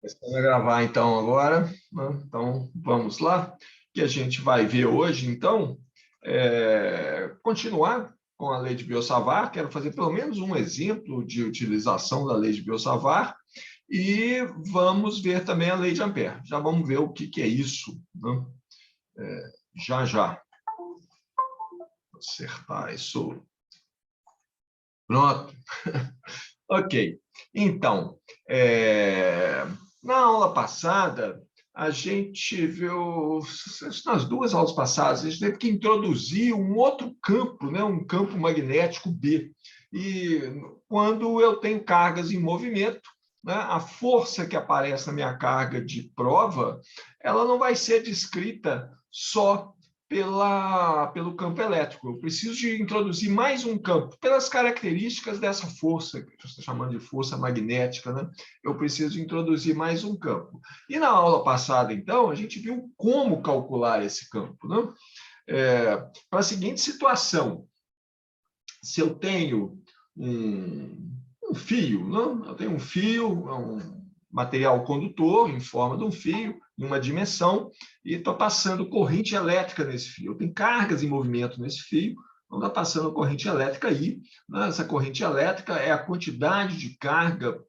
Começando a gravar, então, agora, né? Então, vamos lá. O que a gente vai ver hoje, então, continuar com a lei de Biot-Savart. Quero fazer pelo menos um exemplo de utilização da lei de Biot-Savart e vamos ver também a lei de Ampère. Já vamos ver o que é isso, né? Já, já. Vou acertar isso. Pronto. Ok. Então, na aula passada, a gente viu, nas duas aulas passadas, a gente teve que introduzir um outro campo, né? Um campo magnético B. E quando eu tenho cargas em movimento, né? A força que aparece na minha carga de prova, ela não vai ser descrita só pelo campo elétrico. Eu preciso de introduzir mais um campo, pelas características dessa força, que eu estou chamando de força magnética, né? Eu preciso introduzir mais um campo. E na aula passada, então, a gente viu como calcular esse campo, né? Para a seguinte situação: se eu tenho um fio, né? Eu tenho um fio, um material condutor em forma de um fio, em uma dimensão, e estou passando corrente elétrica nesse fio. Eu tenho cargas em movimento nesse fio, então está passando corrente elétrica aí. Né? Essa corrente elétrica é a quantidade de carga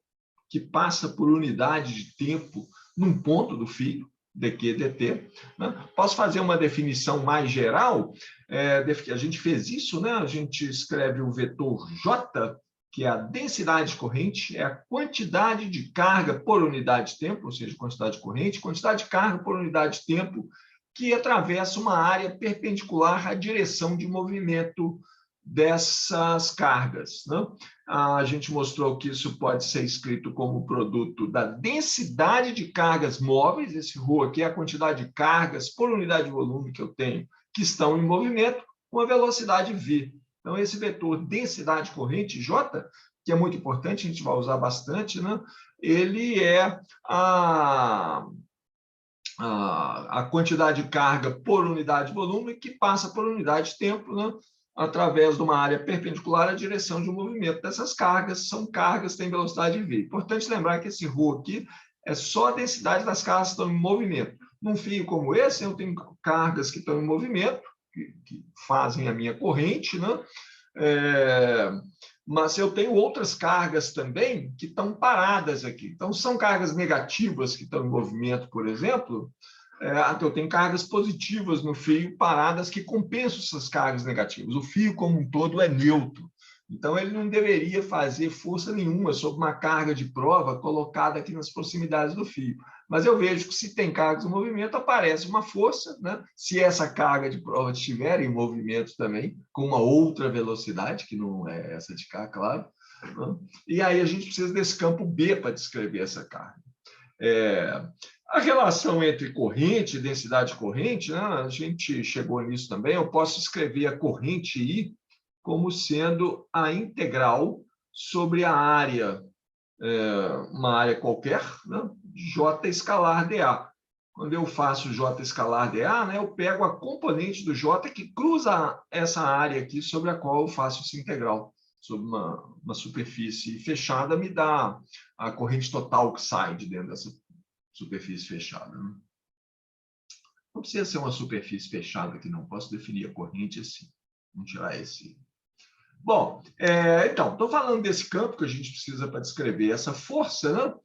que passa por unidade de tempo num ponto do fio, dq, dt. Né? Posso fazer uma definição mais geral? A gente fez isso, né? A gente escreve o vetor J, que é a densidade de corrente, é a quantidade de carga por unidade de tempo, ou seja, quantidade de corrente, quantidade de carga por unidade de tempo, que atravessa uma área perpendicular à direção de movimento dessas cargas. Né? A gente mostrou que isso pode ser escrito como produto da densidade de cargas móveis, esse ρ aqui é a quantidade de cargas por unidade de volume que eu tenho, que estão em movimento, com a velocidade v. Então, esse vetor densidade corrente, J, que é muito importante, a gente vai usar bastante, né? Ele é a quantidade de carga por unidade de volume que passa por unidade de tempo, né? Através de uma área perpendicular à direção de movimento dessas cargas. São cargas que têm velocidade v. Importante lembrar que esse ρ aqui é só a densidade das cargas que estão em movimento. Num fio como esse, eu tenho cargas que estão em movimento, que fazem a minha corrente, né? Mas eu tenho outras cargas também que estão paradas aqui. Então, são cargas negativas que estão em movimento, por exemplo. Eu tenho cargas positivas no fio paradas que compensam essas cargas negativas. O fio, como um todo, é neutro. Então, ele não deveria fazer força nenhuma sobre uma carga de prova colocada aqui nas proximidades do fio. Mas eu vejo que se tem cargas em movimento, aparece uma força, né? Se essa carga de prova estiver em movimento também, com uma outra velocidade, que não é essa de cá, claro. Né? E aí a gente precisa desse campo B para descrever essa carga. A relação entre corrente e densidade de corrente, né? A gente chegou nisso também. Eu posso escrever a corrente I como sendo a integral sobre a área, uma área qualquer, né? J escalar dA. Quando eu faço J escalar dA, né, eu pego a componente do J que cruza essa área aqui sobre a qual eu faço essa integral. Sobre uma superfície fechada, me dá a corrente total que sai de dentro dessa superfície fechada. Né? Não precisa ser uma superfície fechada aqui, não. Posso definir a corrente assim. Vamos tirar esse. Bom, então, estou falando desse campo que a gente precisa para descrever essa força, né?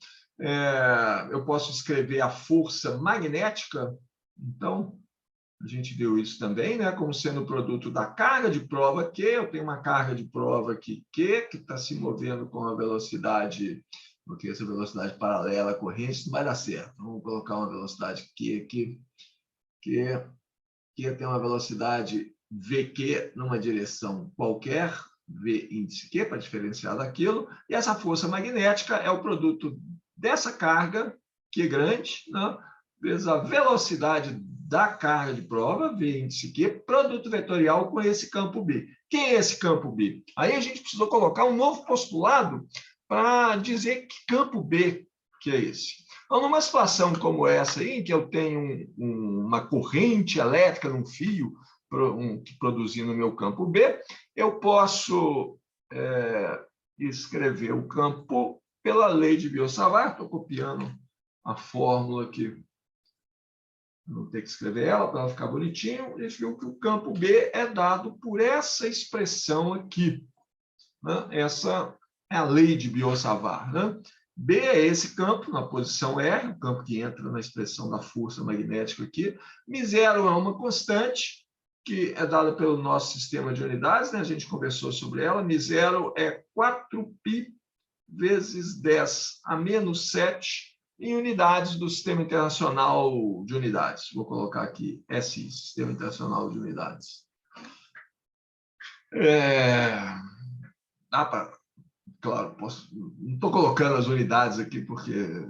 Eu posso escrever a força magnética, então, a gente viu isso também, né? Como sendo o produto da carga de prova Q. Eu tenho uma carga de prova aqui Q, que está se movendo com a velocidade, porque essa velocidade paralela à corrente não vai dar certo. Vamos colocar uma velocidade Q aqui, que tem uma velocidade VQ numa direção qualquer, V índice Q, para diferenciar daquilo, e essa força magnética é o produto dessa carga, Q grande, né, vezes a velocidade da carga de prova, V índice Q, produto vetorial com esse campo B. Quem é esse campo B? Aí a gente precisou colocar um novo postulado para dizer que campo B que é esse. Então, numa situação como essa aí, em que eu tenho uma corrente elétrica num fio que produzir no meu campo B, eu posso escrever o campo pela lei de Biot-Savart. Estou copiando a fórmula aqui. Vou ter que escrever ela para ela ficar bonitinho. A gente viu que o campo B é dado por essa expressão aqui, né? Essa é a lei de Biot-Savart, né? B é esse campo, na posição R, o campo que entra na expressão da força magnética aqui. μ0 é uma constante, que é dada pelo nosso sistema de unidades, né? A gente conversou sobre ela. μ0 é 4π vezes 10 a menos 7 em unidades do Sistema Internacional de Unidades. Vou colocar aqui SI, Sistema Internacional de Unidades. Claro, não estou colocando as unidades aqui porque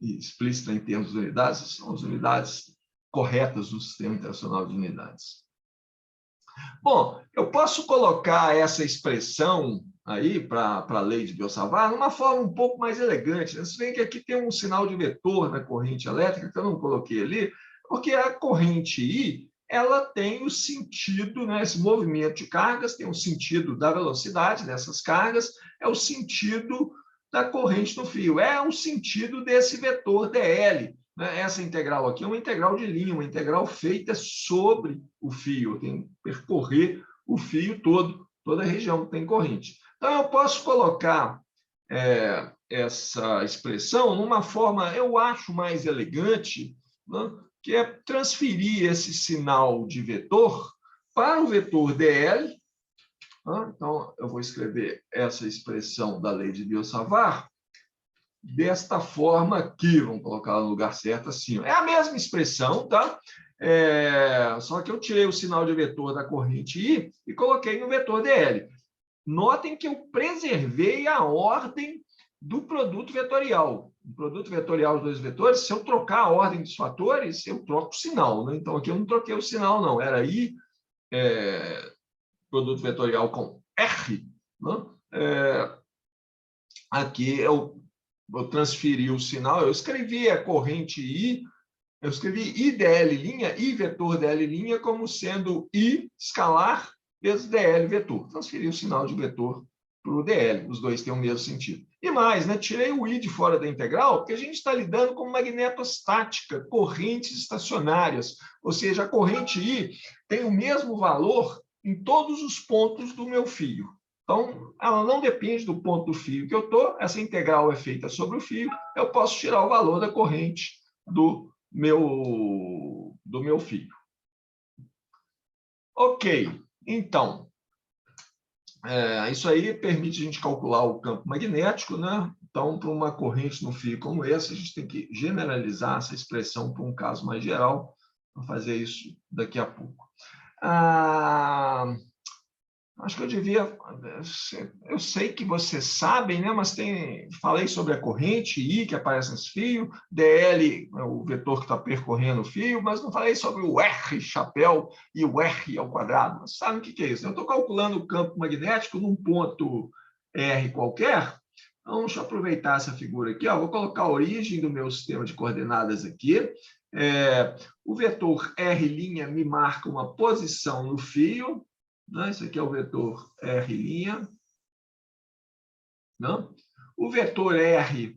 explícita em termos de unidades, são as unidades corretas do Sistema Internacional de Unidades. Bom, eu posso colocar essa expressão aí para a lei de Biot-Savart numa forma um pouco mais elegante. Você vê que aqui tem um sinal de vetor na corrente elétrica, que eu não coloquei ali, porque a corrente I ela tem o sentido, né, esse movimento de cargas tem o sentido da velocidade dessas cargas, é o sentido da corrente no fio, é o sentido desse vetor dl. Essa integral aqui é uma integral de linha, uma integral feita sobre o fio. Eu tenho que percorrer o fio todo, toda a região que tem corrente. Então, eu posso colocar essa expressão numa forma, eu acho, mais elegante, né, que é transferir esse sinal de vetor para o vetor dl. Né? Então, eu vou escrever essa expressão da lei de Biot-Savart desta forma aqui, vamos colocar no lugar certo assim. É a mesma expressão, tá? Só que eu tirei o sinal de vetor da corrente I e coloquei no vetor dl. Notem que eu preservei a ordem do produto vetorial. O produto vetorial dos dois vetores, se eu trocar a ordem dos fatores, eu troco o sinal, né? Então, aqui eu não troquei o sinal, não. Era I, produto vetorial com R, né? Aqui eu transferi o sinal, eu escrevi a corrente I, eu escrevi I dl', I vetor dl' como sendo I escalar vezes dl vetor. Transferi o sinal de vetor para o dl, os dois têm o mesmo sentido. E mais, né? Tirei o I de fora da integral, porque a gente está lidando com magnetostática, correntes estacionárias, ou seja, a corrente I tem o mesmo valor em todos os pontos do meu fio. Então, ela não depende do ponto do fio que eu estou, essa integral é feita sobre o fio, eu posso tirar o valor da corrente do meu fio. Ok, então, isso aí permite a gente calcular o campo magnético, né? Então, para uma corrente no fio como essa, a gente tem que generalizar essa expressão para um caso mais geral. Vou fazer isso daqui a pouco. Acho que eu devia... Eu sei que vocês sabem, né? Mas falei sobre a corrente I que aparece nesse fio, dl é o vetor que está percorrendo o fio, mas não falei sobre o R, chapéu, e o R ao quadrado. Mas sabe o que é isso? Eu estou calculando o campo magnético num ponto R qualquer. Então, deixa eu aproveitar essa figura aqui. Vou colocar a origem do meu sistema de coordenadas aqui. O vetor R' me marca uma posição no fio. Esse aqui é o vetor R'. O vetor R,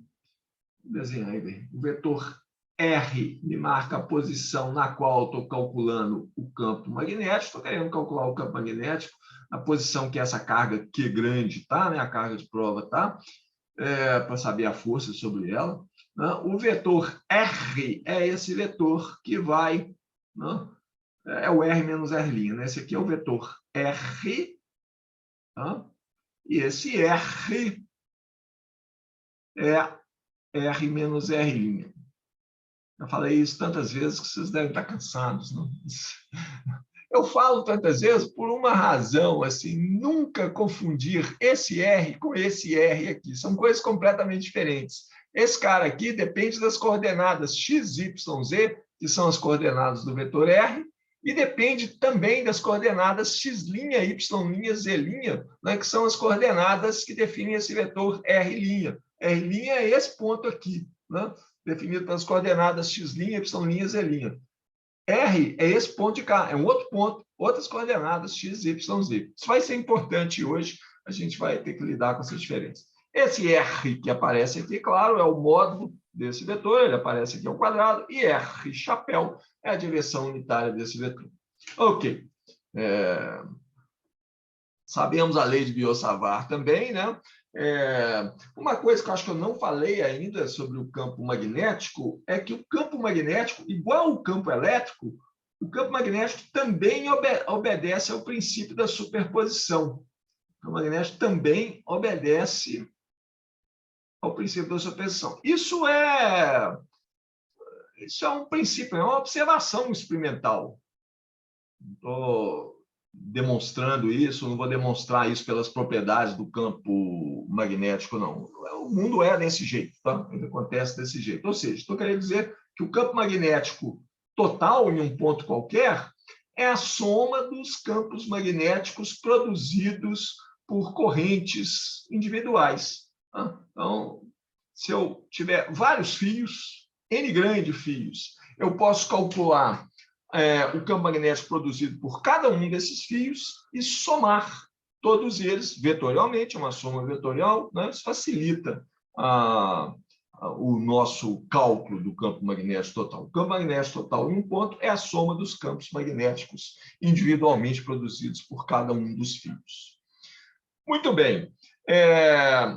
desenhar aí, o vetor R me marca a posição na qual estou calculando o campo magnético. Estou querendo calcular o campo magnético, a posição que essa carga Q grande está, né? A carga de prova está, para saber a força sobre ela. O vetor R é esse vetor que vai... é o R menos R', né? Esse aqui é o vetor R, tá? E esse R é R menos R'. Eu falei isso tantas vezes que vocês devem estar cansados, não? Eu falo tantas vezes por uma razão, assim, nunca confundir esse R com esse R aqui. São coisas completamente diferentes. Esse cara aqui depende das coordenadas x, y, z, que são as coordenadas do vetor R, e depende também das coordenadas x', y', z', né, que são as coordenadas que definem esse vetor R'. R' é esse ponto aqui, né, definido pelas coordenadas x', y', z'. R é esse ponto de cá, é um outro ponto, outras coordenadas x, y, z. Isso vai ser importante hoje, a gente vai ter que lidar com essas diferenças. Esse R que aparece aqui, claro, é o módulo desse vetor, ele aparece aqui ao quadrado, e R, chapéu, é a direção unitária desse vetor. Ok. Sabemos a lei de Biot-Savart também, né? Uma coisa que eu acho que eu não falei ainda sobre o campo magnético é que o campo magnético, igual ao campo elétrico, o campo magnético também obedece ao princípio da superposição. O campo magnético também obedece ao princípio da superposição. Isso é um princípio, é uma observação experimental. Estou demonstrando isso, não vou demonstrar isso pelas propriedades do campo magnético, não. O mundo é desse jeito, tá? Ele acontece desse jeito. Ou seja, estou querendo dizer que o campo magnético total em um ponto qualquer é a soma dos campos magnéticos produzidos por correntes individuais. Tá? Então, se eu tiver vários fios, N grande fios, eu posso calcular o campo magnético produzido por cada um desses fios e somar todos eles vetorialmente, uma soma vetorial, né? Isso facilita o nosso cálculo do campo magnético total. O campo magnético total em um ponto é a soma dos campos magnéticos individualmente produzidos por cada um dos fios. Muito bem.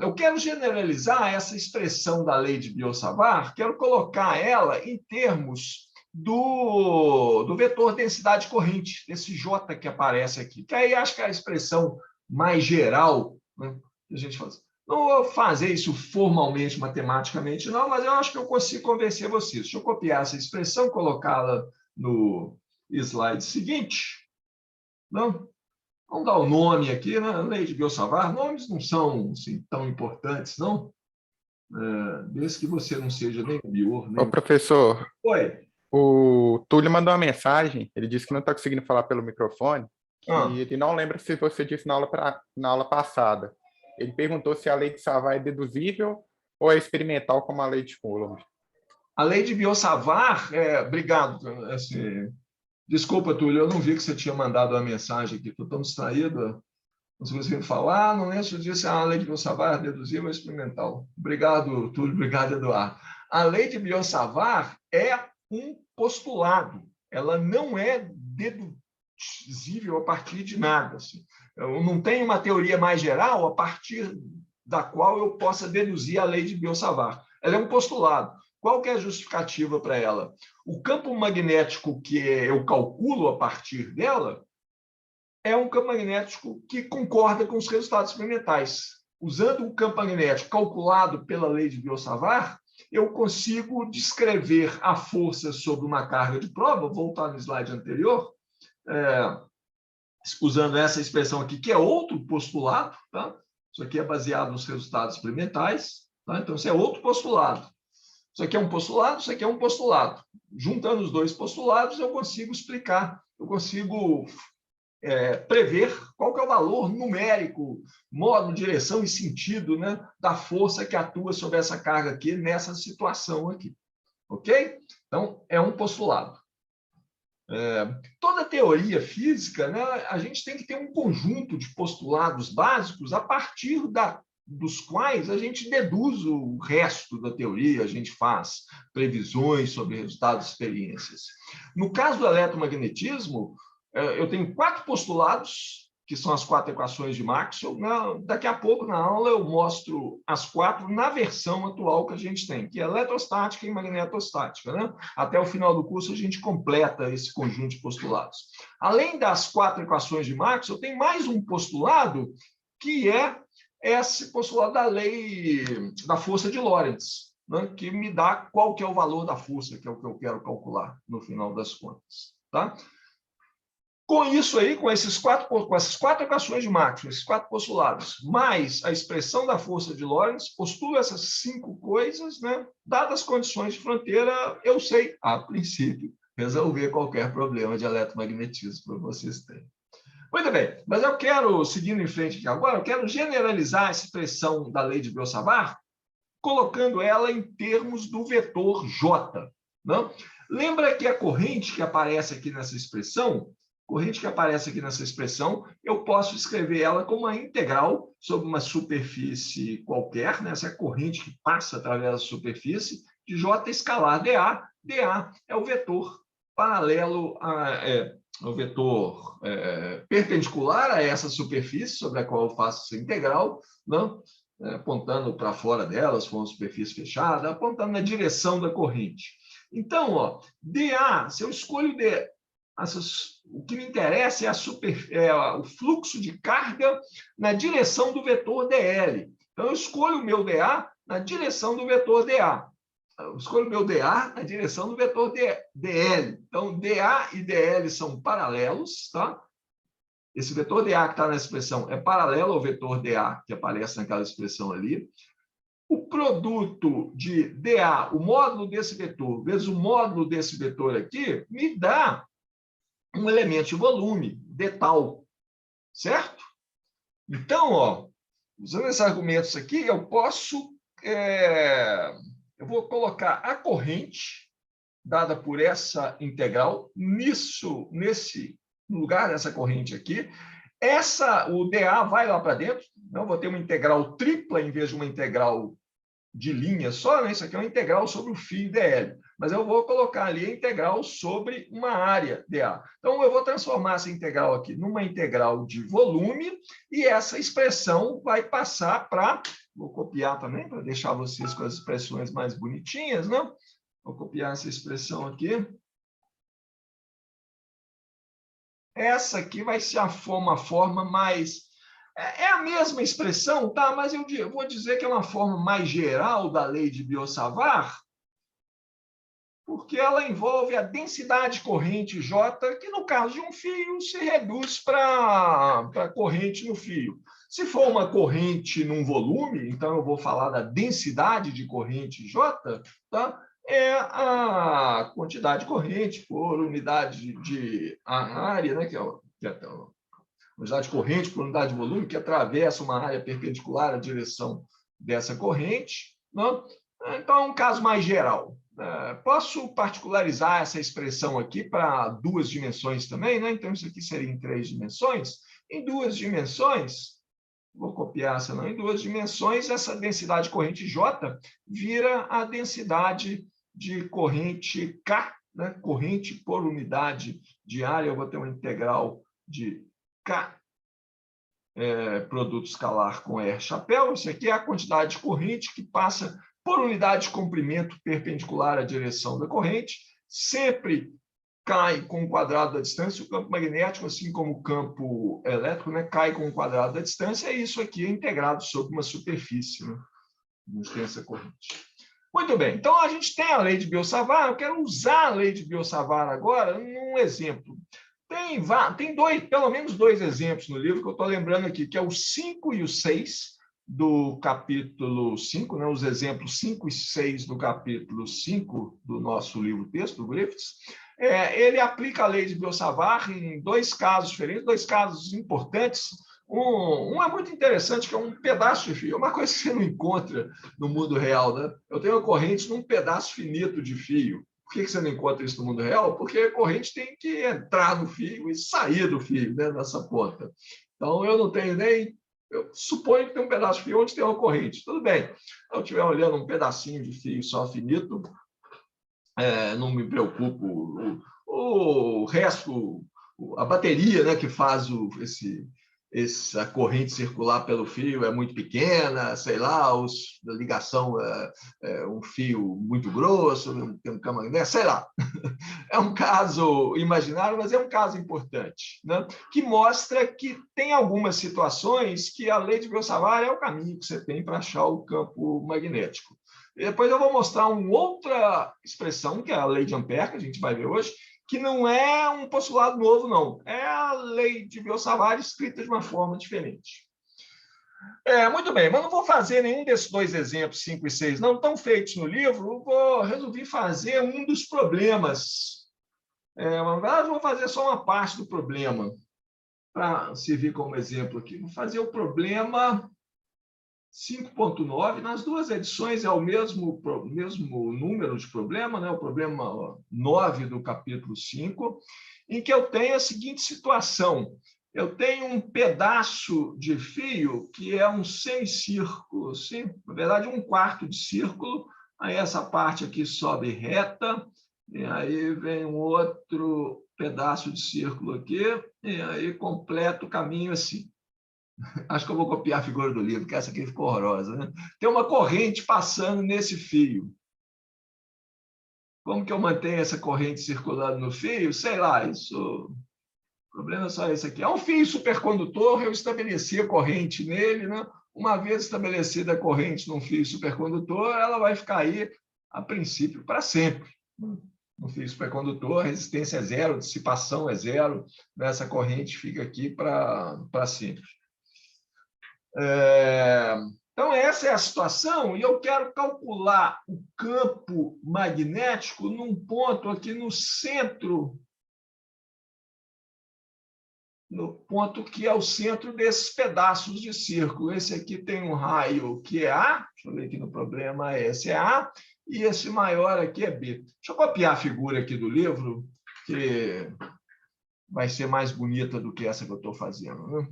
Eu quero generalizar essa expressão da lei de Biot-Savart, quero colocar ela em termos do vetor densidade corrente, desse J que aparece aqui, que aí acho que é a expressão mais geral, né, que a gente faz. Não vou fazer isso formalmente, matematicamente, não, mas eu acho que eu consigo convencer vocês. Deixa eu copiar essa expressão, colocá-la no slide seguinte. Não? Vamos dar o nome aqui, né? Lei de Biot-Savart. Nomes não são assim, tão importantes, não? Desde que você não seja nem bior, nem... Ô, professor, Oi. o Túlio mandou uma mensagem, ele disse que não está conseguindo falar pelo microfone, e ele não lembra se você disse na aula passada. Ele perguntou se a lei de Savart é deduzível ou é experimental como a lei de Coulomb. A lei de Biot-Savart, obrigado. Desculpa, Túlio, eu não vi que você tinha mandado uma mensagem aqui, estou tão distraído. Não sei se você falar, não lembro se eu disse a lei de Biot-Savart é deduzível ou experimental. Obrigado, Túlio, obrigado, Eduardo. A lei de Biot-Savart é um postulado, ela não é deduzível a partir de nada. Assim. Eu não tenho uma teoria mais geral a partir da qual eu possa deduzir a lei de Biot-Savart. Ela é um postulado. Qual que é a justificativa para ela? O campo magnético que eu calculo a partir dela é um campo magnético que concorda com os resultados experimentais. Usando o campo magnético calculado pela lei de Biot-Savart, eu consigo descrever a força sobre uma carga de prova, vou voltar no slide anterior, usando essa expressão aqui, que é outro postulado, tá? Isso aqui é baseado nos resultados experimentais, tá? Então, isso é outro postulado. Isso aqui é um postulado, isso aqui é um postulado. Juntando os dois postulados, eu consigo explicar, eu consigo prever qual que é o valor numérico, modo, direção e sentido, né, da força que atua sobre essa carga aqui, nessa situação aqui. Ok? Então, é um postulado. Toda teoria física, né, a gente tem que ter um conjunto de postulados básicos a partir dos quais a gente deduz o resto da teoria, a gente faz previsões sobre resultados e experiências. No caso do eletromagnetismo, eu tenho 4 postulados, que são as 4 equações de Maxwell. Daqui a pouco, na aula, eu mostro as 4 na versão atual que a gente tem, que é eletrostática e magnetostática. Né? Até o final do curso, a gente completa esse conjunto de postulados. Além das 4 equações de Maxwell, tem mais um postulado, que é esse postulado da lei da força de Lorentz, né? Que me dá qual que é o valor da força, que é o que eu quero calcular no final das contas. Tá? Com isso aí, com essas 4 equações de Maxwell, esses 4 postulados, mais a expressão da força de Lorentz, postulo essas 5 coisas, né? Dadas as condições de fronteira, eu sei, a princípio, resolver qualquer problema de eletromagnetismo para vocês terem. Muito bem, mas eu quero, seguindo em frente aqui agora, eu quero generalizar essa expressão da lei de Biot-Savart, colocando ela em termos do vetor J. Não? Lembra que a corrente que aparece aqui nessa expressão, eu posso escrever ela como uma integral sobre uma superfície qualquer, né? Essa é a corrente que passa através da superfície, de J escalar dA. dA é o vetor paralelo, o vetor perpendicular a essa superfície sobre a qual eu faço essa integral, não? Apontando para fora dela, se for uma superfície fechada, apontando na direção da corrente. Então, ó, dA, se eu escolho o que me interessa é o fluxo de carga na direção do vetor dL. Então, eu escolho o meu dA na direção do vetor dA. Eu escolho o meu dA na direção do vetor dL. Então, dA e dL são paralelos, tá? Esse vetor dA que está na expressão é paralelo ao vetor dA que aparece naquela expressão ali. O produto de dA, o módulo desse vetor, vezes o módulo desse vetor aqui, me dá um elemento de volume, dtal, certo? Então, ó, usando esses argumentos aqui, eu posso... eu vou colocar a corrente dada por essa integral no lugar dessa corrente aqui. O dA vai lá para dentro. Não vou ter uma integral tripla em vez de uma integral de linha só, né? Isso aqui é uma integral sobre o φ dl. Mas eu vou colocar ali a integral sobre uma área dA. Então, eu vou transformar essa integral aqui numa integral de volume e essa expressão vai passar para... Vou copiar também para deixar vocês com as expressões mais bonitinhas, né? Vou copiar essa expressão aqui. Essa aqui vai ser uma forma mais... É a mesma expressão, tá? Mas eu vou dizer que é uma forma mais geral da lei de Biot-Savart, porque ela envolve a densidade corrente J, que no caso de um fio se reduz para corrente no fio. Se for uma corrente num volume, então eu vou falar da densidade de corrente J, tá? É a quantidade de corrente por unidade de área, né? que é a quantidade de corrente por unidade de volume, que atravessa uma área perpendicular à direção dessa corrente. Não? Então, é um caso mais geral. Posso particularizar essa expressão aqui para 2 dimensões também, né? Então, isso aqui seria em 3 dimensões. Em 2 dimensões, vou copiar essa não, em 2 dimensões, essa densidade de corrente J vira a densidade de corrente K, né? Corrente por unidade de área. Eu vou ter uma integral de K, produto escalar com R chapéu. Isso aqui é a quantidade de corrente que passa por unidade de comprimento perpendicular à direção da corrente. Sempre cai com o quadrado da distância. O campo magnético, assim como o campo elétrico, né, cai com o quadrado da distância, e isso aqui é integrado sobre uma superfície, né? A gente tem essa corrente. Muito bem, então a gente tem a lei de Biot-Savart. Eu quero usar a lei de Biot-Savart agora num exemplo. Tem pelo menos 2 exemplos no livro que eu estou lembrando aqui, que é o 5 e o 6 do capítulo 5, né? Os exemplos 5 e 6 do capítulo 5 do nosso livro-texto, do Griffiths. Ele aplica a lei de Biot-Savart em 2 casos diferentes, 2 casos importantes. Um é muito interessante, que é um pedaço de fio, é uma coisa que você não encontra no mundo real, né? Eu tenho uma corrente num pedaço finito de fio. Por que você não encontra isso no mundo real? Porque a corrente tem que entrar no fio e sair do fio, né, nessa ponta. Então, eu não tenho nem... Eu suponho que tem um pedaço de fio onde tem uma corrente. Tudo bem. Se eu estiver olhando um pedacinho de fio só finito, não me preocupo. O resto, a bateria, né, que faz essa corrente circular pelo fio é muito pequena, sei lá, a ligação é um fio muito grosso, tem um campo magnético, sei lá. É um caso imaginário, mas é um caso importante, né? Que mostra que tem algumas situações que a lei de Biot-Savart é o caminho que você tem para achar o campo magnético. E depois eu vou mostrar uma outra expressão, que é a lei de Ampère, que a gente vai ver hoje, que não é um postulado novo, não. É a lei de Biot-Savart escrita de uma forma diferente. Muito bem, mas não vou fazer nenhum desses 2 exemplos, 5 e 6, não estão feitos no livro. Resolvi fazer um dos problemas. Na verdade, vou fazer só uma parte do problema, para servir como exemplo aqui. Vou fazer o problema 5.9, nas 2 edições é o mesmo número de problema, né? O problema 9 do capítulo 5, em que eu tenho a seguinte situação. Eu tenho um pedaço de fio que é um semicírculo, assim, na verdade, um quarto de círculo, Aí essa parte aqui sobe reta, e aí vem um outro pedaço de círculo aqui, e aí completa o caminho assim. Acho que eu vou copiar a figura do livro, que essa aqui ficou horrorosa, né? Tem uma corrente passando nesse fio. Como que eu mantenho essa corrente circulando no fio? Sei lá, isso... O problema é só esse aqui. É um fio supercondutor, eu estabeleci a corrente nele, né? Uma vez estabelecida a corrente num fio supercondutor, ela vai ficar aí, a princípio, para sempre. No fio supercondutor, a resistência é zero, a dissipação é zero, essa corrente fica aqui para sempre. Então, essa é a situação, e eu quero calcular o campo magnético num ponto aqui no centro, no ponto que é o centro desses pedaços de círculo. Esse aqui tem um raio que é A, deixa eu ver aqui no problema, esse é A, e esse maior aqui é B. Deixa eu copiar a figura aqui do livro, que vai ser mais bonita do que essa que eu estou fazendo, né?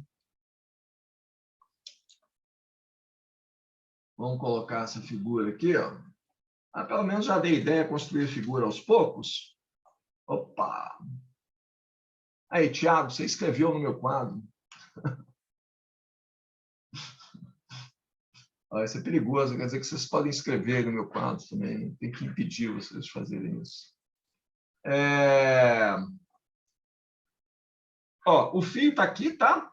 Vamos colocar essa figura aqui, ó. Pelo menos já dei ideia de construir figura aos poucos. Opa! Aí, Tiago, você escreveu no meu quadro. Isso é perigoso, quer dizer que vocês podem escrever no meu quadro também. Tem que impedir vocês de fazerem isso. O fio está aqui, tá?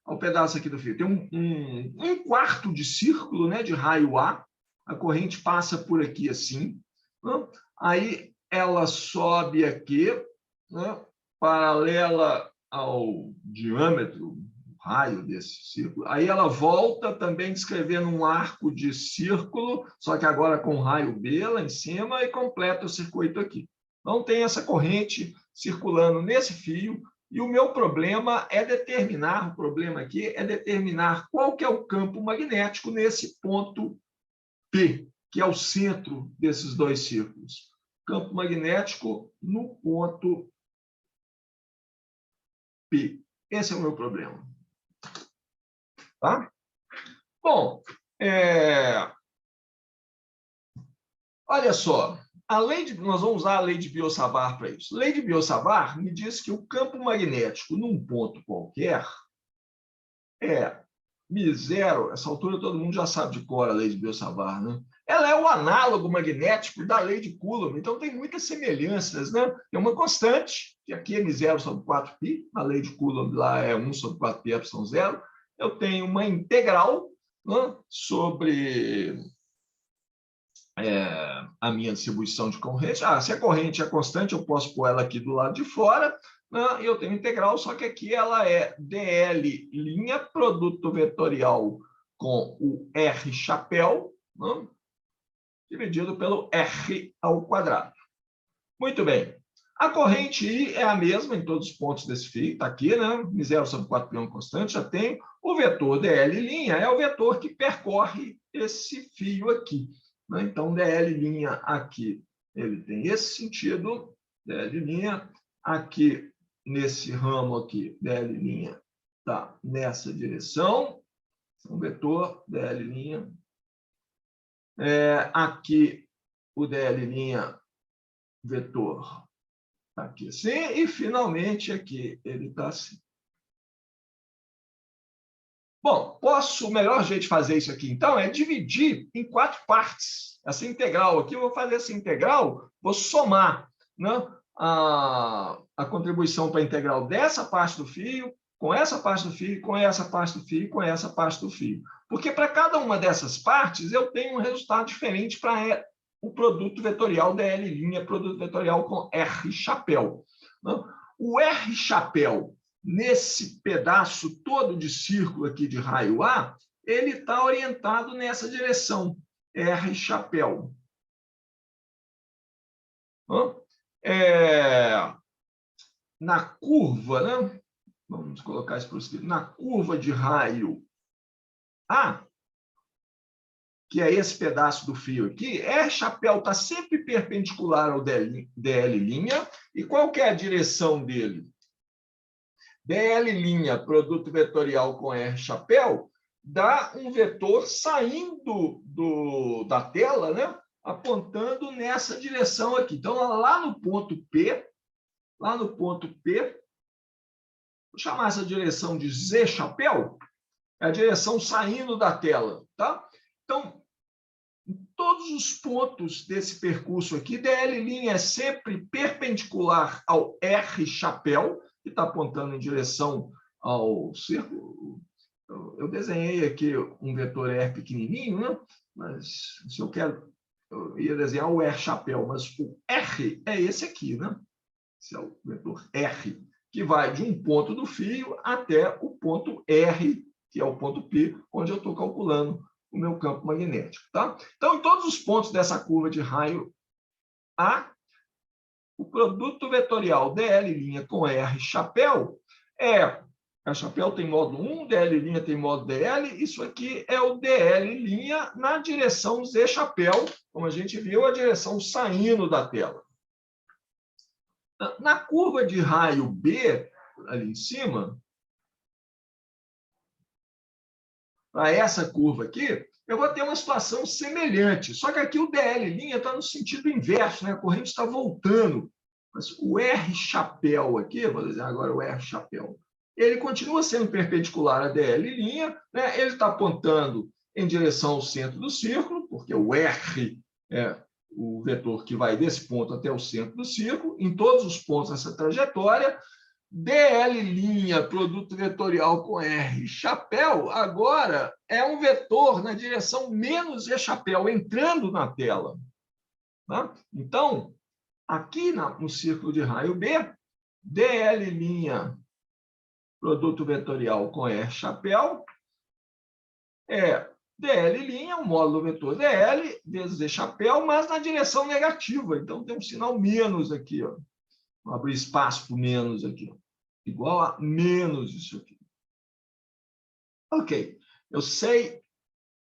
Olha o pedaço aqui do fio. Tem um quarto de círculo, né, de raio A. A corrente passa por aqui assim. Né? Aí ela sobe aqui, né, paralela ao diâmetro, raio desse círculo. Aí ela volta também descrevendo um arco de círculo, só que agora com raio B lá em cima, e completa o circuito aqui. Então tem essa corrente circulando nesse fio, e o meu problema é determinar, o problema aqui é determinar qual que é o campo magnético nesse ponto P, que é o centro desses dois círculos. Campo magnético no ponto P. Esse é o meu problema. Tá? Bom, olha só, nós vamos usar a lei de Biot-Savart para isso. A lei de Biot-Savart me diz que o campo magnético num ponto qualquer é μ0, essa altura todo mundo já sabe de cor a lei de Biot-Savart, né? Ela é o análogo magnético da lei de Coulomb, então tem muitas semelhanças, né? Tem uma constante, que aqui é μ0 sobre 4π, a lei de Coulomb lá é 1 sobre 4π epsilon 0. Eu tenho uma integral, né, sobre a minha distribuição de corrente. Se a corrente é constante, eu posso pôr ela aqui do lado de fora, né, e eu tenho integral, só que aqui ela é dl' produto vetorial com o R chapéu, né, dividido pelo R ao quadrado. Muito bem. A corrente I é a mesma em todos os pontos desse fio, está aqui, né? μ0 sobre 4π constante, já tem. O vetor dl' é o vetor que percorre esse fio aqui. Né? Então, dl' aqui, ele tem esse sentido, dl' aqui, nesse ramo aqui, dl' está nessa direção, um vetor dl'. Aqui, o dl' vetor está aqui assim, e finalmente aqui ele está assim. Bom, o melhor jeito de fazer isso aqui, então, é dividir em 4 partes. Essa integral aqui, eu vou fazer essa integral, vou somar, né, a contribuição para a integral dessa parte do fio, com essa parte do fio, com essa parte do fio, com essa parte do fio. Porque para cada uma dessas partes, eu tenho um resultado diferente para o produto vetorial dl', produto vetorial com R chapéu. O R chapéu, nesse pedaço todo de círculo aqui de raio A, ele está orientado nessa direção, R chapéu. Na curva, né? Vamos colocar isso por escrito, na curva de raio A, que é esse pedaço do fio aqui, R chapéu está sempre perpendicular ao dl', e qual que é a direção dele? dl', produto vetorial com R chapéu, dá um vetor saindo da tela, né? apontando nessa direção aqui. Então, lá no ponto P, vou chamar essa direção de Z chapéu, é a direção saindo da tela, tá? Então, em todos os pontos desse percurso aqui, DL' é sempre perpendicular ao R chapéu, que está apontando em direção ao círculo. Eu desenhei aqui um vetor R pequenininho, né? Mas se eu quero, eu ia desenhar o R chapéu, mas o R é esse aqui, né? Esse é o vetor R, que vai de um ponto do fio até o ponto R, que é o ponto P, onde eu estou calculando o meu campo magnético, tá? Então, em todos os pontos dessa curva de raio A, o produto vetorial DL' com R chapéu a chapéu tem módulo 1, DL' tem módulo DL, isso aqui é o DL' na direção Z chapéu, como a gente viu, a direção saindo da tela. Na curva de raio B, ali em cima, para essa curva aqui, eu vou ter uma situação semelhante, só que aqui o DL' está no sentido inverso, né? A corrente está voltando. Mas o R chapéu aqui, vou desenhar agora o R chapéu, ele continua sendo perpendicular à DL', né? Ele está apontando em direção ao centro do círculo, porque o R é o vetor que vai desse ponto até o centro do círculo, em todos os pontos dessa trajetória. DL', produto vetorial com R chapéu, agora é um vetor na direção menos E chapéu, entrando na tela. Tá? Então, aqui no círculo de raio B, DL', produto vetorial com R chapéu, é DL', um módulo vetor DL, vezes E chapéu, mas na direção negativa. Então, tem um sinal menos aqui, ó. Vou abrir espaço para menos aqui. Igual a menos isso aqui. Ok. Eu sei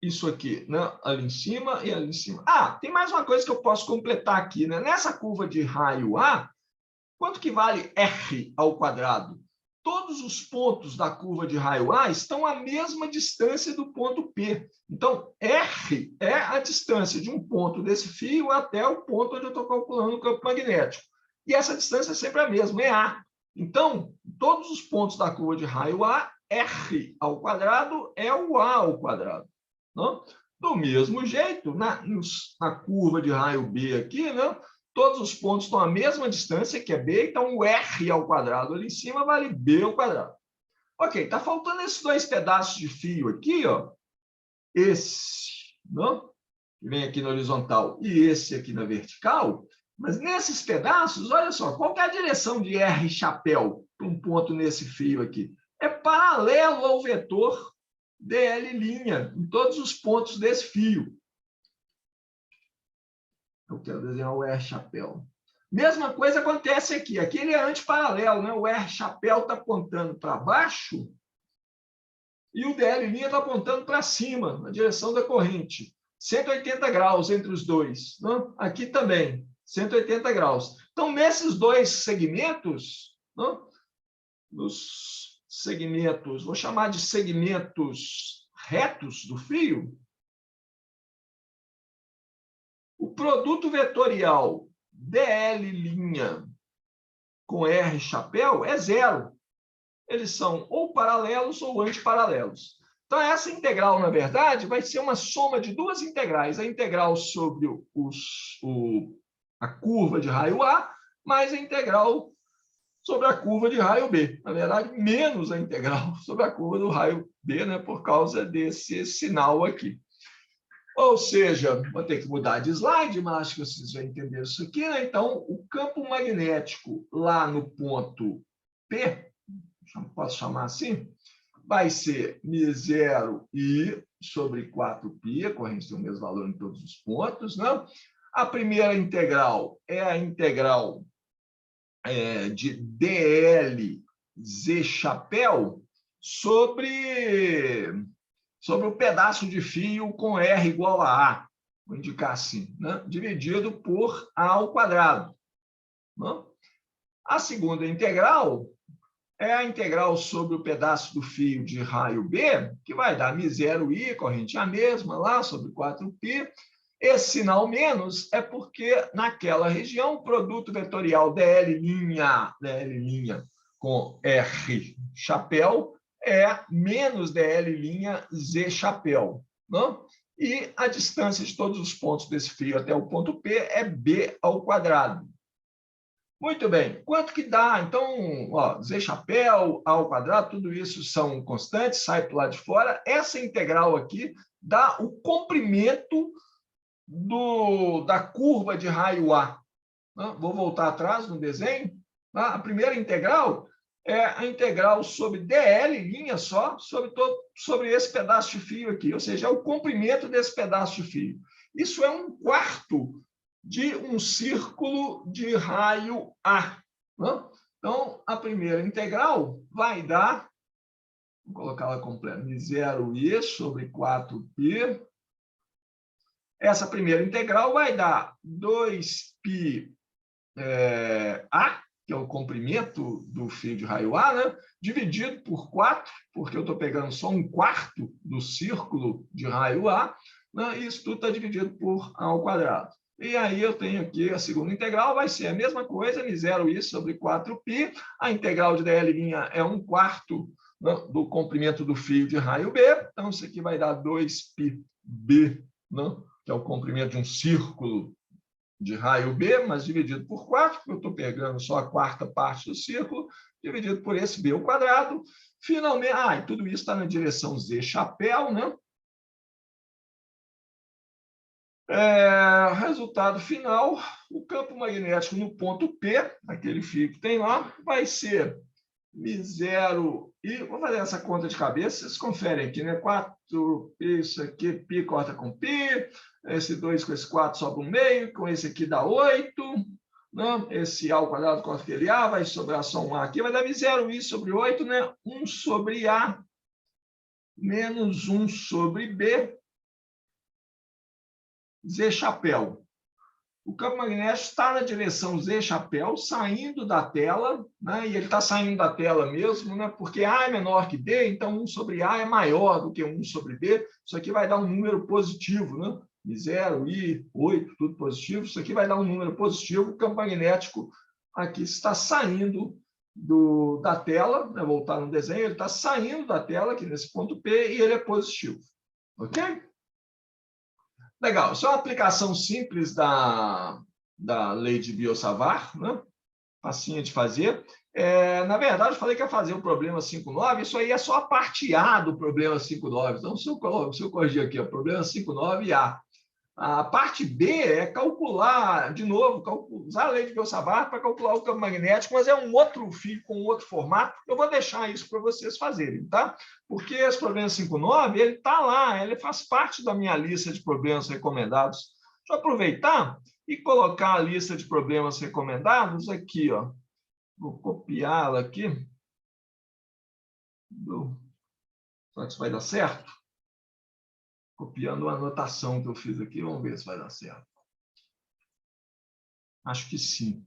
isso aqui, né? Ali em cima e ali em cima. Ah, tem mais uma coisa que eu posso completar aqui, né? Nessa curva de raio A, quanto que vale R ao quadrado? Todos os pontos da curva de raio A estão à mesma distância do ponto P. Então, R é a distância de um ponto desse fio até o ponto onde eu estou calculando o campo magnético. E essa distância é sempre a mesma, é A. Então, todos os pontos da curva de raio A, R ao quadrado é o A ao quadrado. Não? Do mesmo jeito, na curva de raio B aqui, né? Todos os pontos estão à mesma distância, que é B, então o R ao quadrado ali em cima vale B ao quadrado. Ok, está faltando esses dois pedaços de fio aqui, ó. Esse, não? Que vem aqui na horizontal, e esse aqui na vertical. Mas nesses pedaços, olha só, qual que é a direção de R chapéu para um ponto nesse fio aqui? É paralelo ao vetor DL', em todos os pontos desse fio. Eu quero desenhar o R chapéu. Mesma coisa acontece aqui. Aqui ele é antiparalelo, né? O R chapéu está apontando para baixo e o DL' está apontando para cima, na direção da corrente. 180 graus entre os dois. Não? Aqui também, 180 graus. Então, nesses dois segmentos, não? Nos segmentos, vou chamar de segmentos retos do fio, o produto vetorial DL' com R chapéu é zero. Eles são ou paralelos ou antiparalelos. Então, essa integral, na verdade, vai ser uma soma de duas integrais. A integral sobre a curva de raio A, mais a integral sobre a curva de raio B. Na verdade, menos a integral sobre a curva do raio B, né, por causa desse sinal aqui. Ou seja, vou ter que mudar de slide, mas acho que vocês vão entender isso aqui, né? Então, o campo magnético lá no ponto P, posso chamar assim, vai ser μ0i sobre 4π, a corrente tem o mesmo valor em todos os pontos, né? A primeira integral é a integral de dl z chapéu sobre o pedaço de fio com R igual a A, vou indicar assim, né? Dividido por A ao quadrado. Né? A segunda integral é a integral sobre o pedaço do fio de raio B, que vai dar μ0i, corrente a mesma, lá sobre 4π. Esse sinal menos é porque naquela região o produto vetorial DL' com R chapéu é menos DL' Z chapéu. Não? E a distância de todos os pontos desse fio até o ponto P é B ao quadrado. Muito bem. Quanto que dá? Então, ó, Z chapéu, A ao quadrado, tudo isso são constantes, sai para o lado de fora. Essa integral aqui dá o comprimento da curva de raio A. Vou voltar atrás no desenho. A primeira integral é a integral sobre DL' só, sobre esse pedaço de fio aqui, ou seja, é o comprimento desse pedaço de fio. Isso é 1/4 de um círculo de raio A. Então, a primeira integral vai dar, vou colocar ela completa, 0i sobre 4π. Essa primeira integral vai dar 2π A, que é o comprimento do fio de raio A, né? Dividido por 4, porque eu estou pegando só 1/4 do círculo de raio A, né? E isso tudo está dividido por A ao quadrado. E aí eu tenho aqui a segunda integral, vai ser a mesma coisa, μ0i sobre 4π. A integral de DL' é 1/4, né, do comprimento do fio de raio B. Então, isso aqui vai dar 2πb, né, que é o comprimento de um círculo de raio B, mas dividido por 4, porque eu estou pegando só a quarta parte do círculo, dividido por esse B ao quadrado. Finalmente, e tudo isso está na direção Z chapéu, né? Resultado final, o campo magnético no ponto P, aquele fio que tem lá, vai ser μ0 e vou fazer essa conta de cabeça, vocês conferem aqui, né? 4, isso aqui, π corta com π, esse 2 com esse 4 sobra 1/2, com esse aqui dá 8, né? Esse A ao quadrado corta aquele A, vai sobrar só um A aqui, vai dar μ0i sobre 8, né? 1 sobre A menos 1 sobre B, Z chapéu. O campo magnético está na direção Z chapéu, saindo da tela, né? E ele está saindo da tela mesmo, né? Porque A é menor que B, então 1 sobre A é maior do que 1 sobre B. Isso aqui vai dar um número positivo, né? μ0, i, 8, tudo positivo. Isso aqui vai dar um número positivo. O campo magnético aqui está saindo da tela, né? Voltar no desenho, ele está saindo da tela aqui nesse ponto P e ele é positivo. Ok? Legal, isso é uma aplicação simples da lei de Biot-Savart, né? Facinha de fazer. Na verdade, eu falei que ia fazer o problema 5.9, isso aí é só a parte A do problema 5.9. Então, se eu corrigir aqui, o problema 5.9A. A parte B é calcular, de novo, usar a lei de Biot-Savart para calcular o campo magnético, mas é um outro fio com outro formato. Eu vou deixar isso para vocês fazerem, tá? Porque esse problema 5.9, ele está lá, ele faz parte da minha lista de problemas recomendados. Deixa eu aproveitar e colocar a lista de problemas recomendados aqui, ó. Vou copiá-la aqui. Será que isso vai dar certo? Copiando uma anotação que eu fiz aqui, vamos ver se vai dar certo. Acho que sim.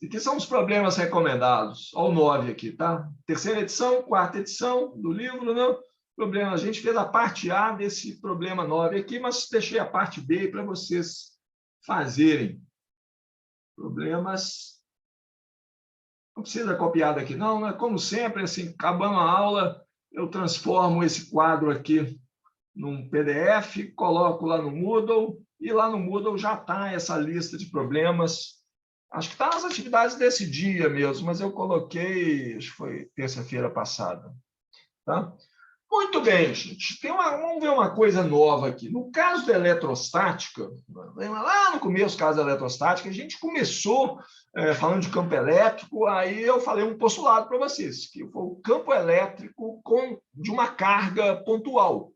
Aqui são os problemas recomendados. Olha o 9 aqui, tá? Terceira edição, quarta edição do livro, né? Problema, a gente fez a parte A desse problema 9 aqui, mas deixei a parte B para vocês fazerem. Problemas. Não precisa copiar daqui, não, né? Como sempre, assim, acabando a aula, eu transformo esse quadro aqui num PDF, coloco lá no Moodle, e lá no Moodle já está essa lista de problemas. Acho que está nas atividades desse dia mesmo, mas eu coloquei, acho que foi terça-feira passada. Tá? Muito bem, gente. Vamos ver uma coisa nova aqui. No caso da eletrostática, lá no começo, caso da eletrostática, a gente começou falando de campo elétrico, aí eu falei um postulado para vocês, que foi o campo elétrico de uma carga pontual.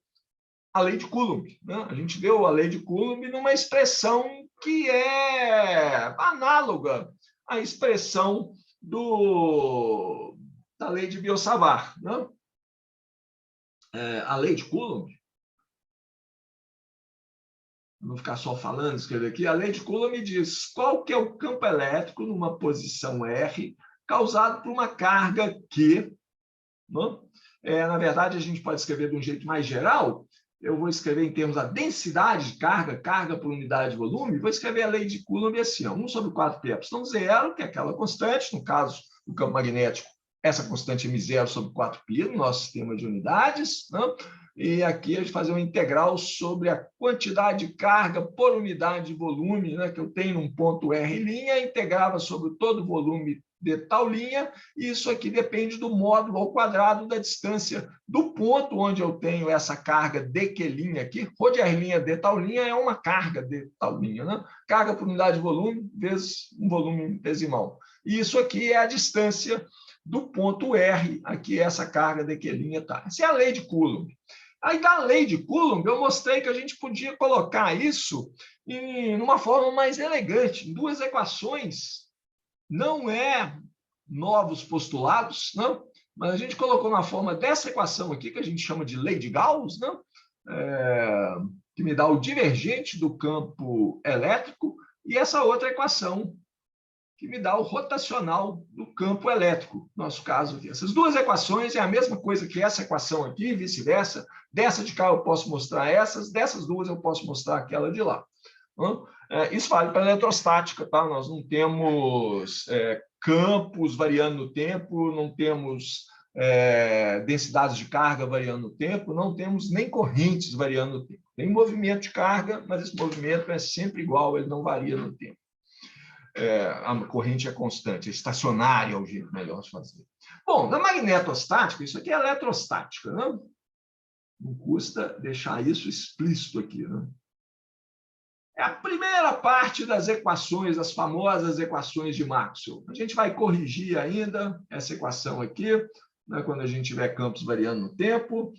A lei de Coulomb, né? A gente deu a lei de Coulomb numa expressão que é análoga à expressão da lei de Biot-Savart, né? A lei de Coulomb, não ficar só falando, escrever aqui, a lei de Coulomb diz qual que é o campo elétrico numa posição R causado por uma carga Q. Né? Na verdade, a gente pode escrever de um jeito mais geral, eu vou escrever em termos da densidade de carga, carga por unidade de volume, vou escrever a lei de Coulomb assim, ó, 1 sobre 4πε0, que é aquela constante, no caso do campo magnético, essa constante é μ0 sobre 4π, no nosso sistema de unidades, né? E aqui a gente fazer uma integral sobre a quantidade de carga por unidade de volume, né, que eu tenho num ponto R', integrava sobre todo o volume de tal linha, e isso aqui depende do módulo ao quadrado da distância do ponto onde eu tenho essa carga dq' aqui, rho de R' de tal linha é uma carga de tal linha, né? Carga por unidade de volume vezes um volume desimal. E isso aqui é a distância do ponto R, aqui essa carga dq' está. Essa é a lei de Coulomb. Aí, da lei de Coulomb, eu mostrei que a gente podia colocar isso em uma forma mais elegante, em duas equações. Não é novos postulados, não, mas a gente colocou na forma dessa equação aqui, que a gente chama de lei de Gauss, não? Que me dá o divergente do campo elétrico, e essa outra equação, que me dá o rotacional do campo elétrico, no nosso caso aqui. Essas duas equações é a mesma coisa que essa equação aqui, e vice-versa. Dessa de cá eu posso mostrar essas, dessas duas eu posso mostrar aquela de lá. Isso vale para a eletrostática, tá? Nós não temos campos variando no tempo, não temos densidades de carga variando no tempo, não temos nem correntes variando no tempo. Tem movimento de carga, mas esse movimento é sempre igual, ele não varia no tempo. A corrente é constante, é estacionária, é o jeito melhor de fazer. Bom, na magnetostática, isso aqui é eletrostática, né? Não custa deixar isso explícito aqui, né? É a primeira parte das equações, as famosas equações de Maxwell. A gente vai corrigir ainda essa equação aqui, né, quando a gente tiver campos variando no tempo,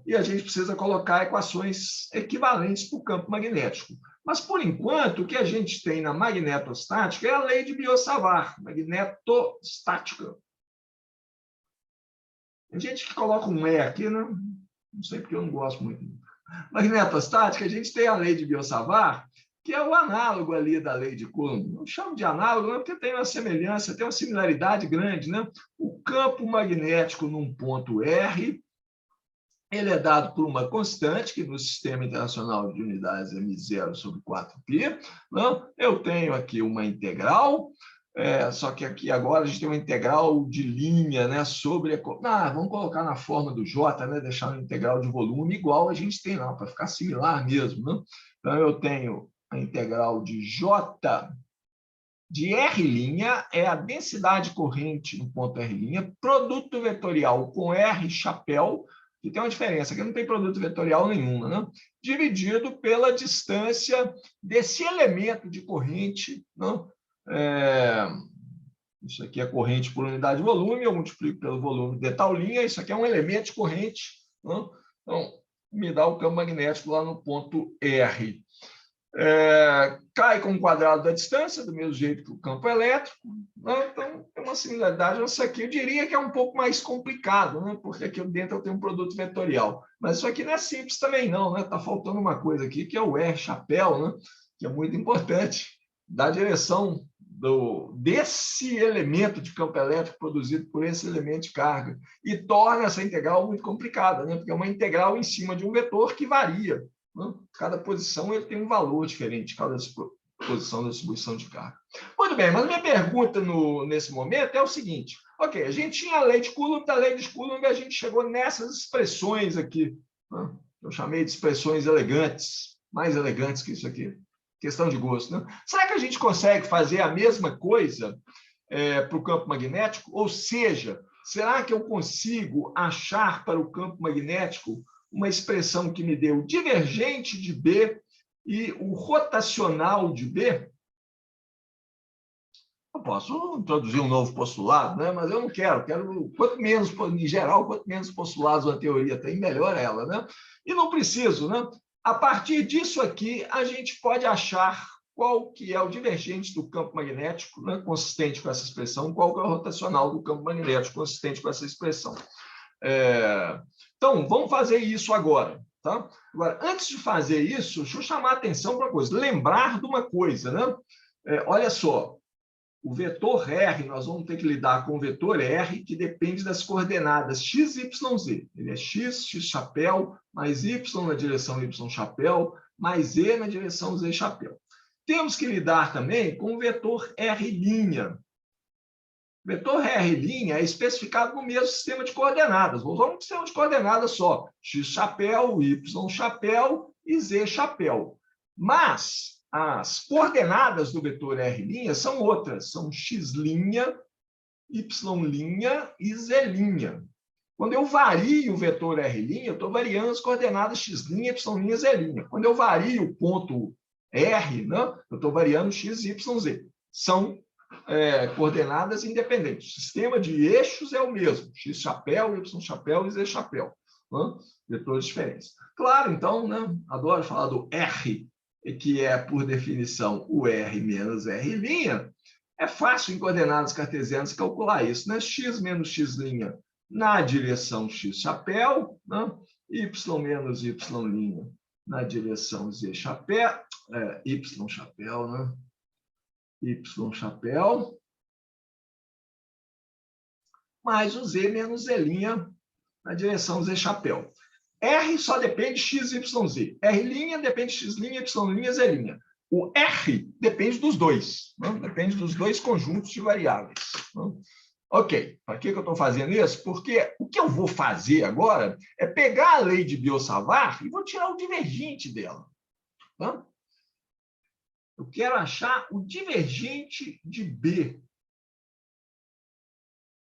e a gente precisa colocar equações equivalentes para o campo magnético. Mas, por enquanto, o que a gente tem na magnetostática é a lei de Biot-Savart, magnetostática. Tem gente que coloca um E aqui, né? Não sei porque eu não gosto muito. Magnetostática, a gente tem a lei de Biot-Savart, que é o análogo ali da lei de Coulomb. Não chamo de análogo, porque tem uma semelhança, tem uma similaridade grande, né? O campo magnético num ponto R, ele é dado por uma constante, que no Sistema Internacional de Unidades é μ0 sobre 4π. Não? Eu tenho aqui uma integral, só que aqui agora a gente tem uma integral de linha, né, sobre a... vamos colocar na forma do J, né, deixar uma integral de volume igual a gente tem lá, para ficar similar mesmo. Né? Então, eu tenho a integral de J de R' é a densidade corrente no ponto R', produto vetorial com R chapéu, que tem uma diferença, aqui não tem produto vetorial nenhuma, né? Dividido pela distância desse elemento de corrente, né? Isso aqui é corrente por unidade de volume, eu multiplico pelo volume de tal linha, isso aqui é um elemento de corrente, né? Então, me dá o campo magnético lá no ponto R. Cai com o quadrado da distância, do mesmo jeito que o campo elétrico, né? Então, tem uma similaridade. Isso aqui eu diria que é um pouco mais complicado, né? Porque aqui dentro eu tenho um produto vetorial. Mas isso aqui não é simples também, não. Está faltando uma coisa aqui, que é o R chapéu, né? Que é muito importante, da direção desse elemento de campo elétrico produzido por esse elemento de carga. E torna essa integral muito complicada, né? Porque é uma integral em cima de um vetor que varia. Cada posição ele tem um valor diferente, cada posição da distribuição de carga. Muito bem, mas a minha pergunta nesse momento é o seguinte. Ok, a gente tinha a lei de Coulomb, da lei de Coulomb a gente chegou nessas expressões aqui. Né? Eu chamei de expressões elegantes, mais elegantes que isso aqui. Questão de gosto. Né? Será que a gente consegue fazer a mesma coisa para o campo magnético? Ou seja, será que eu consigo achar para o campo magnético uma expressão que me dê o divergente de B e o rotacional de B? Eu posso introduzir um novo postulado, né? Mas eu não quero. Quanto menos, em geral, quanto menos postulados uma teoria tem, melhor ela. Né? E não preciso. Né? A partir disso aqui, a gente pode achar qual que é o divergente do campo magnético, né? Consistente com essa expressão, qual que é o rotacional do campo magnético consistente com essa expressão. Então, vamos fazer isso agora. Tá? Agora, antes de fazer isso, deixa eu chamar a atenção para uma coisa. Lembrar de uma coisa. Né? Olha só, O vetor R, nós vamos ter que lidar com o vetor R, que depende das coordenadas x, y, z. Ele é x, x chapéu, mais y na direção y chapéu, mais z na direção z chapéu. Temos que lidar também com o vetor R'. O vetor R' é especificado no mesmo sistema de coordenadas. Vou usar um sistema de coordenadas só. X chapéu, y chapéu e z chapéu. Mas as coordenadas do vetor R' são outras. São x', y' e z'. Quando eu vario o vetor R', eu estou variando as coordenadas x', y' e z'. Quando eu vario o ponto R, né, eu estou variando x, y, z. São coordenadas independentes. O sistema de eixos é o mesmo. X chapéu, y chapéu e z chapéu. Né? Vetores diferentes. Claro, então, né, adoro falar do R, que é, por definição, o R menos R'. É fácil em coordenadas cartesianas calcular isso, né? X menos x' na direção x chapéu, né? Y menos y' na direção z chapéu, y chapéu, né? Y chapéu, mais o z menos z' na direção z chapéu. R só depende de x, y, z. R' depende de x', y' e z'. O R depende dos dois. Né? Depende dos dois conjuntos de variáveis. Né? Ok, para que eu estou fazendo isso? Porque o que eu vou fazer agora é pegar a lei de Biot-Savart e vou tirar o divergente dela. Né? Eu quero achar o divergente de B.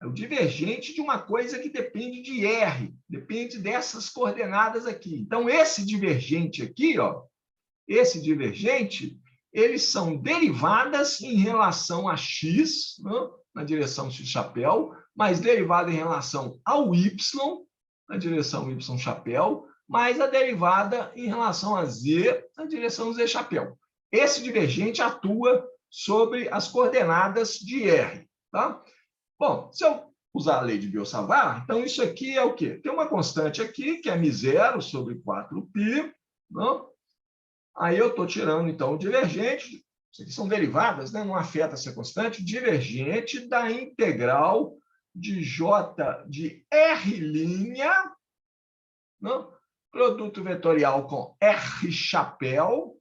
É o divergente de uma coisa que depende de R, depende dessas coordenadas aqui. Então, esse divergente aqui, ó, esse divergente, eles são derivadas em relação a x, né, na direção x chapéu, mais derivada em relação ao y, na direção y chapéu, mais a derivada em relação a z, na direção z chapéu. Esse divergente atua sobre as coordenadas de R. Tá? Bom, se eu usar a lei de Biot-Savart, então isso aqui é o quê? Tem uma constante aqui, que é μ0 sobre 4π. Não? Aí eu estou tirando, então, o divergente. Isso aqui são derivadas, né? Não afeta essa constante. Divergente da integral de J de R', não? Produto vetorial com R chapéu,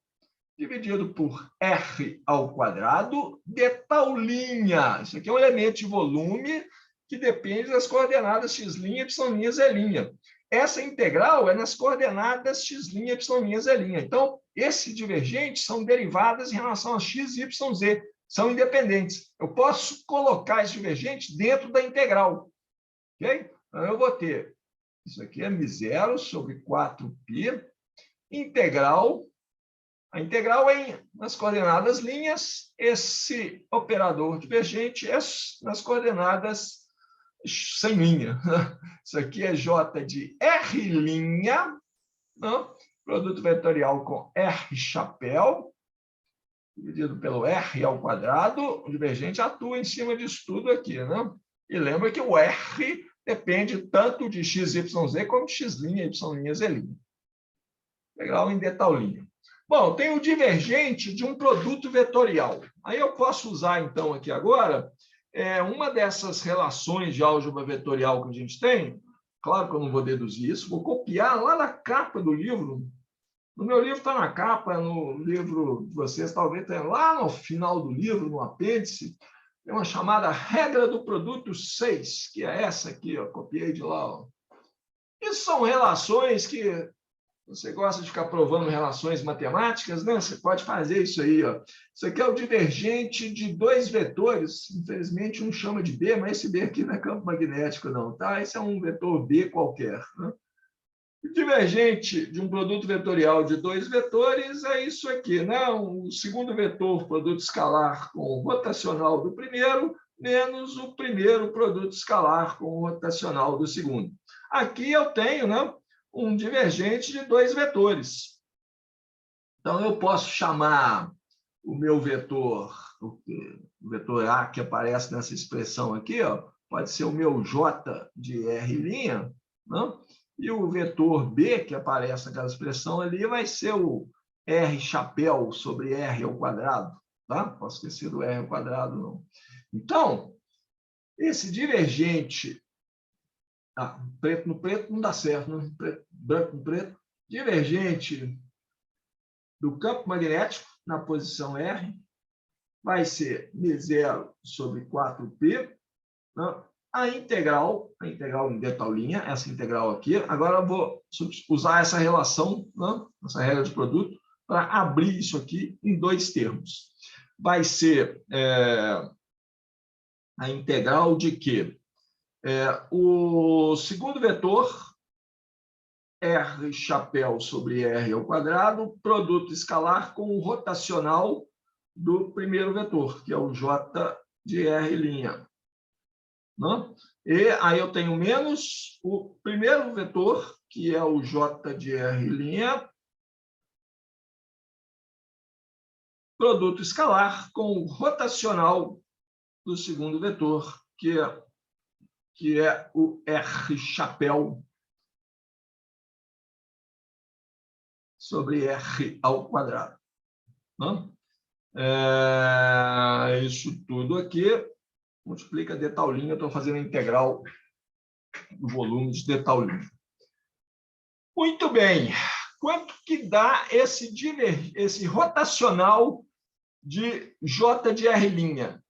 dividido por R ao quadrado de tal linha. Isso aqui é um elemento de volume que depende das coordenadas x', y', z'. Essa integral é nas coordenadas x', y', z'. Então, esses divergentes são derivadas em relação a x, y, z. São independentes. Eu posso colocar esse divergente dentro da integral. Ok? Então, eu vou ter, isso aqui é μ0 sobre 4π, integral. A integral é nas coordenadas linhas, esse operador divergente é nas coordenadas sem linha. Isso aqui é J de R', não? Produto vetorial com R chapéu, dividido pelo R ao quadrado. O divergente atua em cima disso tudo aqui. Né? E lembra que o R depende tanto de x, y, z, como de x', y', z'. Integral em d tal linha. Bom, tem o divergente de um produto vetorial. Aí eu posso usar, então, aqui agora, uma dessas relações de álgebra vetorial que a gente tem. Claro que eu não vou deduzir isso, vou copiar lá da capa do livro. No meu livro está na capa, no livro de vocês talvez tenha lá no final do livro, no apêndice, tem uma chamada regra do produto 6, que é essa aqui, ó, copiei de lá. Ó. Isso são relações que você gosta de ficar provando relações matemáticas, né? Você pode fazer isso aí. Ó. Isso aqui é o divergente de dois vetores. Infelizmente, um chama de B, mas esse B aqui não é campo magnético, não. Tá? Esse é um vetor B qualquer. Né? O divergente de um produto vetorial de dois vetores é isso aqui. Né? O segundo vetor, produto escalar com o rotacional do primeiro, menos o primeiro produto escalar com o rotacional do segundo. Aqui eu tenho, né, um divergente de dois vetores. Então, eu posso chamar o meu vetor, o vetor A que aparece nessa expressão aqui, ó, pode ser o meu J de R', não? E o vetor B que aparece naquela expressão ali vai ser o R chapéu sobre R ao quadrado. tá? Posso esquecer do R ao quadrado, não. Então, esse divergente... preto no preto não dá certo, né? Branco no preto. Divergente do campo magnético na posição R vai ser μ0 sobre 4π, né? A integral em delta-linha, essa integral aqui. Agora eu vou usar essa relação, né? Essa regra de produto, para abrir isso aqui em dois termos. Vai ser a integral de quê? O segundo vetor, R chapéu sobre R ao quadrado, produto escalar com o rotacional do primeiro vetor, que é o J de R'. Não? E aí eu tenho menos o primeiro vetor, que é o J de R', produto escalar com o rotacional do segundo vetor, que é o R chapéu sobre R ao quadrado. Não? Isso tudo aqui multiplica d tal linha. Eu estou fazendo a integral do volume de d tal linha. Muito bem. Quanto que dá esse rotacional de J de R'?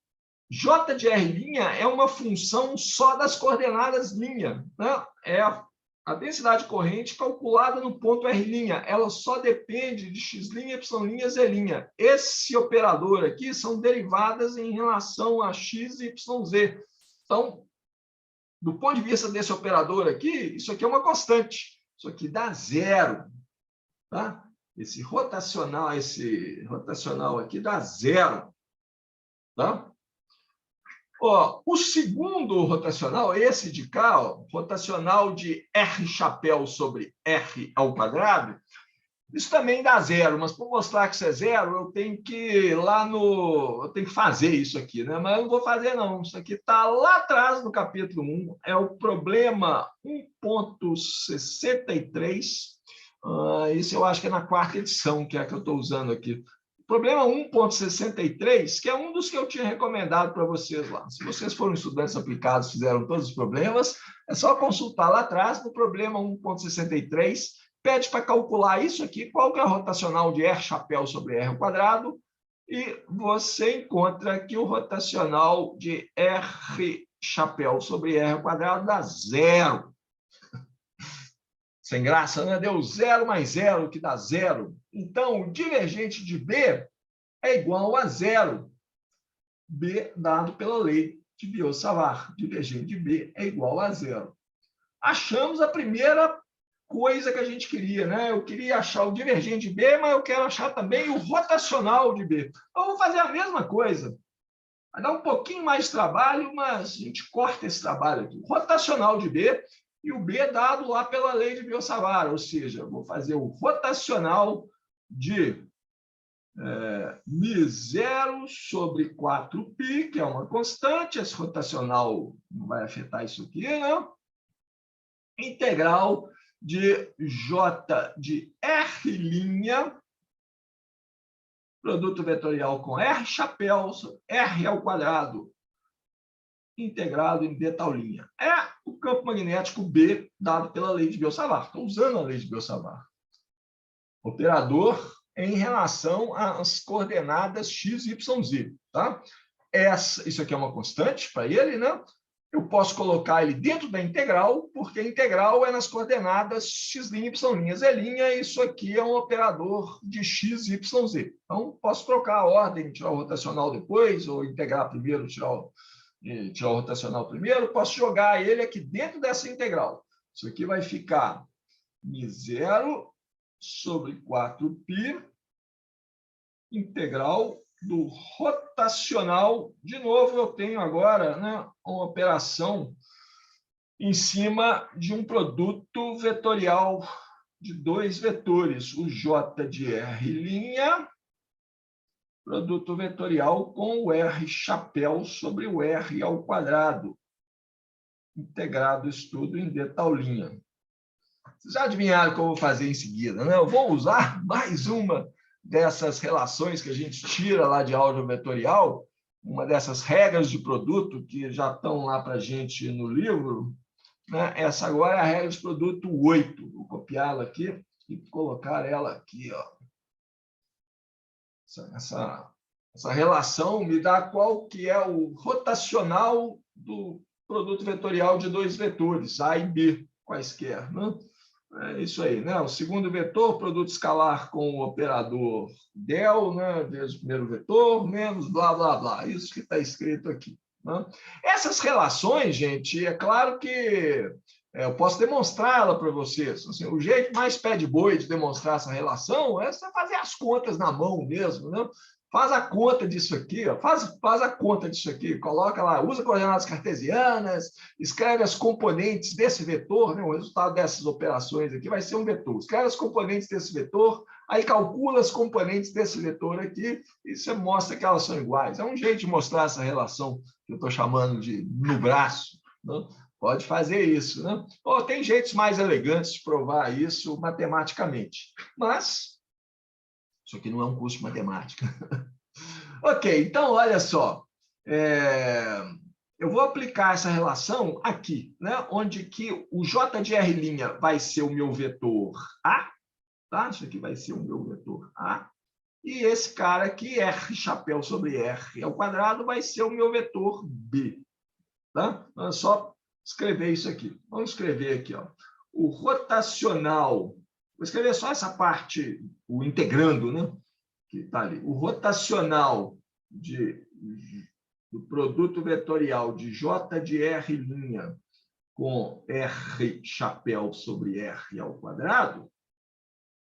J de R' é uma função só das coordenadas linha, né? É a densidade corrente calculada no ponto R'. Ela só depende de x', y', z'. Esse operador aqui são derivadas em relação a x, y, z. Então, do ponto de vista desse operador aqui, isso aqui é uma constante. Isso aqui dá zero. Tá? Esse rotacional aqui dá zero. Tá? O segundo rotacional, esse de cá, rotacional de R chapéu sobre R ao quadrado, isso também dá zero, mas para mostrar que isso é zero, eu tenho que ir lá no... Eu tenho que fazer isso aqui, né? Mas eu não vou fazer, não. Isso aqui está lá atrás no capítulo 1, é o problema 1.63. Isso eu acho que é na quarta edição, que é a que eu estou usando aqui. Problema 1.63, que é um dos que eu tinha recomendado para vocês lá. Se vocês foram estudantes aplicados, fizeram todos os problemas, é só consultar lá atrás, no problema 1.63, pede para calcular isso aqui, qual que é o rotacional de R chapéu sobre R ao quadrado, e você encontra que o rotacional de R chapéu sobre R ao quadrado dá zero. Sem graça, né? Deu zero mais zero, que dá zero. Então, o divergente de B é igual a zero. B dado pela lei de Biot-Savart. Divergente de B é igual a zero. Achamos a primeira coisa que a gente queria, né? Eu queria achar o divergente de B, mas eu quero achar também o rotacional de B. Então, vou fazer a mesma coisa. Vai dar um pouquinho mais de trabalho, mas a gente corta esse trabalho aqui. Rotacional de B, e o B dado lá pela lei de Biot-Savart, ou seja, eu vou fazer o rotacional de μ0 sobre 4π, que é uma constante, esse rotacional não vai afetar isso aqui, né? Integral de J de R', produto vetorial com R chapéu, R ao quadrado, integrado em d tal linha. É o campo magnético B dado pela lei de Biot-Savart. Estou usando a lei de Biot-Savart. Operador em relação às coordenadas x, y, z. Tá? Isso aqui é uma constante para ele, né? Eu posso colocar ele dentro da integral, porque a integral é nas coordenadas x', y', z'. Isso aqui é um operador de x, y, z. Então, posso trocar a ordem, tirar o rotacional depois, ou integrar primeiro, tirar o rotacional primeiro, posso jogar ele aqui dentro dessa integral. Isso aqui vai ficar μ0 sobre 4π, integral do rotacional. De novo, eu tenho agora, né, uma operação em cima de um produto vetorial de dois vetores, o J de R', produto vetorial com o R chapéu sobre o R ao quadrado, integrado isso tudo em d tal linha. Vocês já adivinharam o que eu vou fazer em seguida, né? Eu vou usar mais uma dessas relações que a gente tira lá de álgebra vetorial, uma dessas regras de produto que já estão lá para a gente no livro, né? Essa agora é a regra de produto 8. Vou copiá-la aqui e colocar ela aqui. Ó. Essa relação me dá qual que é o rotacional do produto vetorial de dois vetores, A e B, quaisquer. Né? É isso aí, né? O segundo vetor, produto escalar com o operador del, né? Vezes o primeiro vetor, menos blá, blá, blá. Isso que está escrito aqui. Né? Essas relações, gente, é claro que eu posso demonstrá-la para vocês. Assim, o jeito mais pé de boi de demonstrar essa relação é você fazer as contas na mão mesmo, né? Faz a conta disso aqui, ó. Faz a conta disso aqui, coloca lá, usa coordenadas cartesianas, escreve as componentes desse vetor, né? O resultado dessas operações aqui vai ser um vetor. Escreve as componentes desse vetor, aí calcula as componentes desse vetor aqui e você mostra que elas são iguais. É um jeito de mostrar essa relação que eu estou chamando de no braço. Né? Pode fazer isso. Né? Ou tem jeitos mais elegantes de provar isso matematicamente. Mas isso aqui não é um curso de matemática. Ok, então, olha só. Eu vou aplicar essa relação aqui, né? Onde que o J de R' vai ser o meu vetor A, tá? Isso aqui vai ser o meu vetor A. E esse cara aqui, R chapéu sobre R ao quadrado, vai ser o meu vetor B. Tá? Então, é só escrever isso aqui. Vamos escrever aqui, ó. O rotacional. Vou escrever só essa parte, o integrando, né? Que está ali. O rotacional do produto vetorial de J de R' com R chapéu sobre R ao quadrado.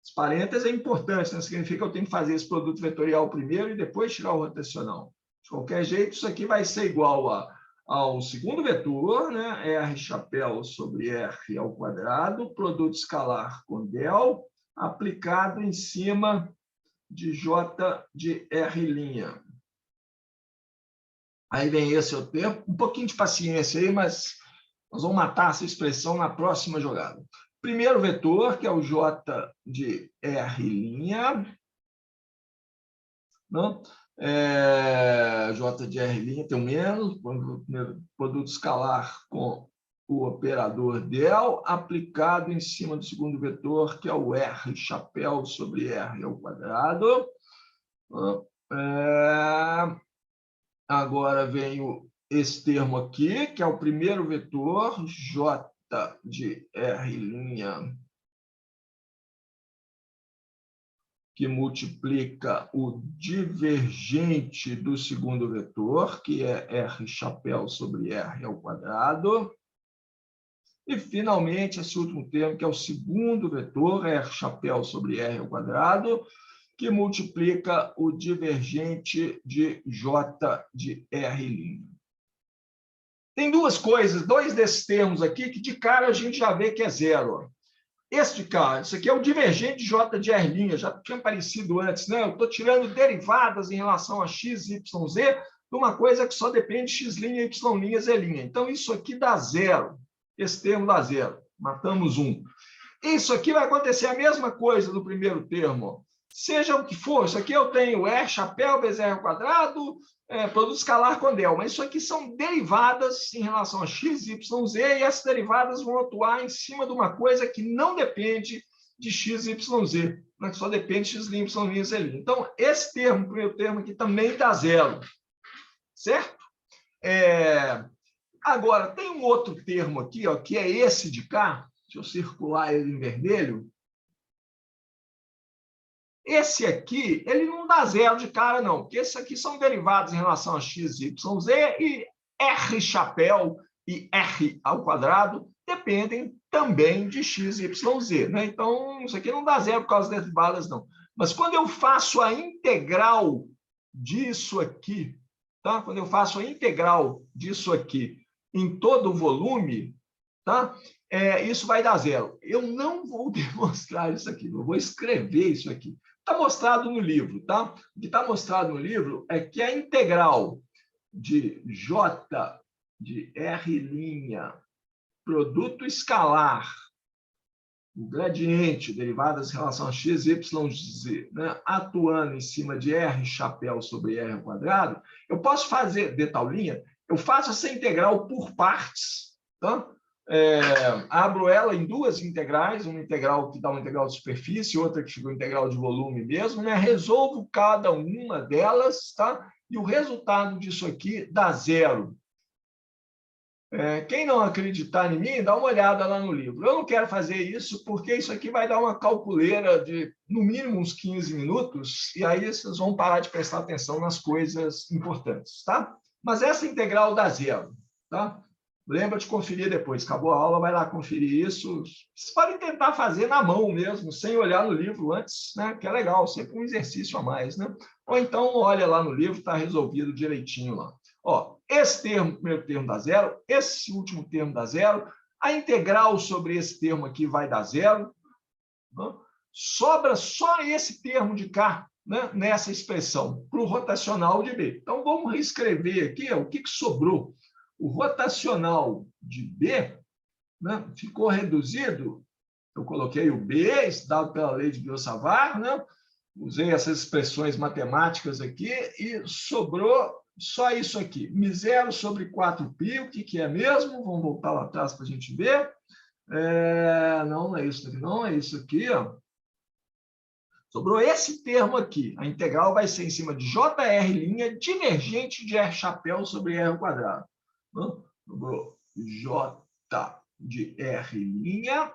Os parênteses é importante, né? Significa que eu tenho que fazer esse produto vetorial primeiro e depois tirar o rotacional. De qualquer jeito, isso aqui vai ser igual ao segundo vetor, né? R chapéu sobre R ao quadrado, produto escalar com del, aplicado em cima de J de R'. Aí vem esse o tempo, um pouquinho de paciência aí, mas nós vamos matar essa expressão na próxima jogada. Primeiro vetor, que é o J de R', não? J de R' tem um menos, produto escalar com o operador del, aplicado em cima do segundo vetor, que é o R chapéu sobre R ao quadrado. Agora vem esse termo aqui, que é o primeiro vetor, J de R', que multiplica o divergente do segundo vetor, que é R chapéu sobre R ao quadrado. E, finalmente, esse último termo, que é o segundo vetor, R chapéu sobre R ao quadrado, que multiplica o divergente de J de R'. Tem duas coisas, dois desses termos aqui, que de cara a gente já vê que é zero. Este cara, isso aqui é o divergente de J de R', já tinha aparecido antes, né? Eu estou tirando derivadas em relação a x, y, z, de uma coisa que só depende de x', y', z'. Então, isso aqui dá zero. Esse termo dá zero. Matamos um. Isso aqui vai acontecer a mesma coisa do primeiro termo. Seja o que for, isso aqui eu tenho R chapéu vezes R ao quadrado, produto escalar com del. Mas isso aqui são derivadas em relação a x, y, z, e essas derivadas vão atuar em cima de uma coisa que não depende de x, y, z, mas que só depende de x', y', z'. Então, esse termo, o primeiro termo aqui, também dá zero. Certo? Agora, tem um outro termo aqui, ó, que é esse de cá. Deixa eu circular ele em vermelho. Esse aqui, ele não dá zero de cara, não, porque esses aqui são derivados em relação a x, y, z, e R chapéu e R ao quadrado dependem também de x, y, z. Né? Então, isso aqui não dá zero por causa das derivadas, não. Mas quando eu faço a integral disso aqui, tá? Quando eu faço a integral disso aqui em todo o volume, tá? Isso vai dar zero. Eu não vou demonstrar isso aqui, eu vou escrever isso aqui. Está mostrado no livro, tá? O que está mostrado no livro é que a integral de J de R', produto escalar o gradiente, derivadas em relação a x, y, z, né, atuando em cima de r chapéu sobre r ao quadrado, eu posso fazer, de tal linha, eu faço essa integral por partes, tá? Abro ela em duas integrais, uma integral que dá uma integral de superfície, outra que fica uma integral de volume mesmo, né? Resolvo cada uma delas, tá? E o resultado disso aqui dá zero. Quem não acreditar em mim, dá uma olhada lá no livro. Eu não quero fazer isso porque isso aqui vai dar uma calculeira de, no mínimo, uns 15 minutos, e aí vocês vão parar de prestar atenção nas coisas importantes, tá? Mas essa integral dá zero, tá? Lembra de conferir depois. Acabou a aula, vai lá conferir isso. Vocês podem tentar fazer na mão mesmo, sem olhar no livro antes, né? Que é legal, sempre um exercício a mais, né? Ou então, olha lá no livro, está resolvido direitinho lá. Ó, esse termo, primeiro termo dá zero, esse último termo dá zero, a integral sobre esse termo aqui vai dar zero, né? Sobra só esse termo de cá, né, nessa expressão, para o rotacional de B. Então, vamos reescrever aqui o que sobrou. O rotacional de B, né, ficou reduzido, eu coloquei o B, dado pela lei de Biot-Savart, né, usei essas expressões matemáticas aqui e sobrou só isso aqui, μ0 sobre 4π, o que é mesmo? Vamos voltar lá atrás para a gente ver. Não é isso aqui, não, é isso aqui. Ó. Sobrou esse termo aqui. A integral vai ser em cima de JR' divergente de R chapéu sobre R ao quadrado. Sobrou J de R'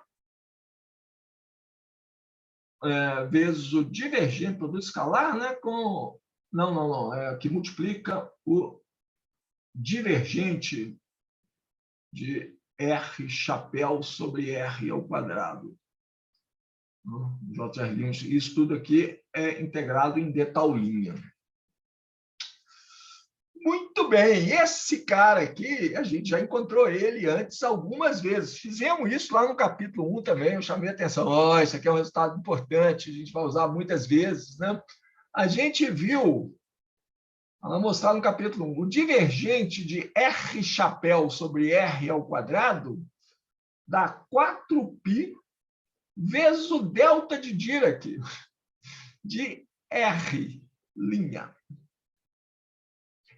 vezes o divergente, produto escalar, né, com... Não. Que multiplica o divergente de R chapéu sobre R ao quadrado. JR', isso tudo aqui é integrado em detaulinha. Muito bem, esse cara aqui, a gente já encontrou ele antes algumas vezes. Fizemos isso lá no capítulo 1 também, eu chamei a atenção. Isso aqui é um resultado importante, a gente vai usar muitas vezes, né? A gente viu, vamos mostrar no capítulo 1, o divergente de R chapéu sobre R ao quadrado dá 4π vezes o delta de Dirac de R'.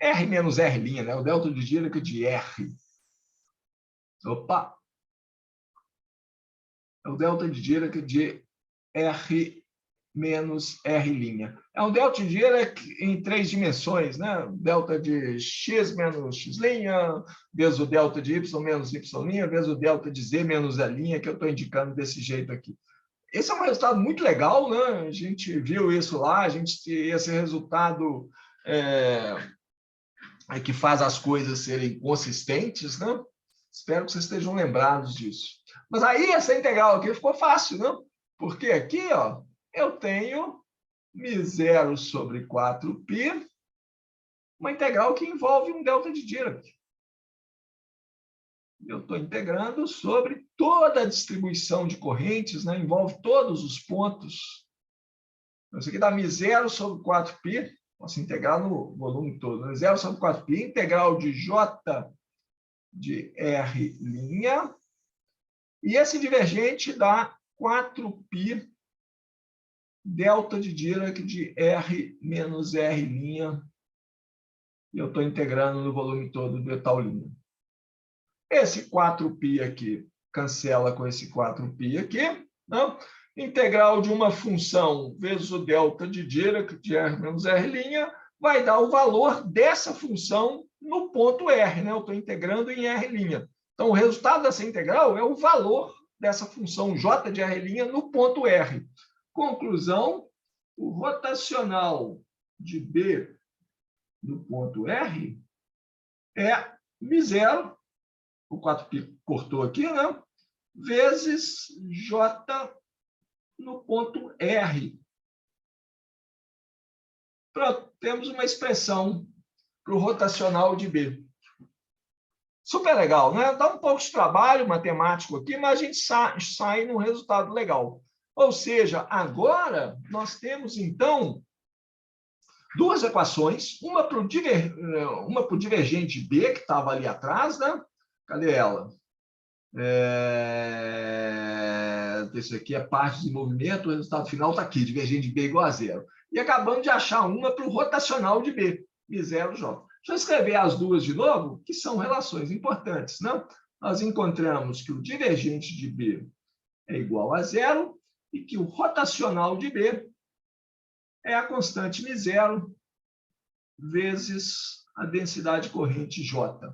R menos R', né? O delta de Dirac de R. Opa! É o delta de Dirac de R menos R'. É um delta de Dirac em 3 dimensões, né? Delta de x menos x', vezes o delta de y menos y', vezes o delta de z menos z', que eu estou indicando desse jeito aqui. Esse é um resultado muito legal, né? A gente viu isso lá, esse resultado que faz as coisas serem consistentes, né? Espero que vocês estejam lembrados disso. Mas aí essa integral aqui ficou fácil, né? Porque aqui, ó, eu tenho μ0 sobre 4π, uma integral que envolve um delta de Dirac. Eu estou integrando sobre toda a distribuição de correntes, né? Envolve todos os pontos. Então, isso aqui dá μ0 sobre 4π, posso integrar no volume todo. μ0 sobre 4π, integral de J de R', e esse divergente dá 4π delta de Dirac de R menos R', e eu estou integrando no volume todo de tal linha. Esse 4π aqui cancela com esse 4π aqui, né? Integral de uma função vezes o delta de Dirac de R menos R' vai dar o valor dessa função no ponto R, né? Eu estou integrando em R'. Então, o resultado dessa integral é o valor dessa função J de R' no ponto R. Conclusão, o rotacional de B no ponto R é μ0, o 4π cortou aqui, né? Vezes J no ponto R. Pronto, temos uma expressão para o rotacional de B. Super legal, né? Dá um pouco de trabalho matemático aqui, mas a gente sai num resultado legal. Ou seja, agora nós temos, então, duas equações, uma para o divergente B, que estava ali atrás, né? Cadê ela? isso aqui é parte do desenvolvimento, o resultado final está aqui, divergente de B igual a zero. E acabamos de achar uma para o rotacional de B, B0J. Deixa eu escrever as duas de novo, que são relações importantes, não? Nós encontramos que o divergente de B é igual a zero e que o rotacional de B é a constante μ0 vezes a densidade corrente J.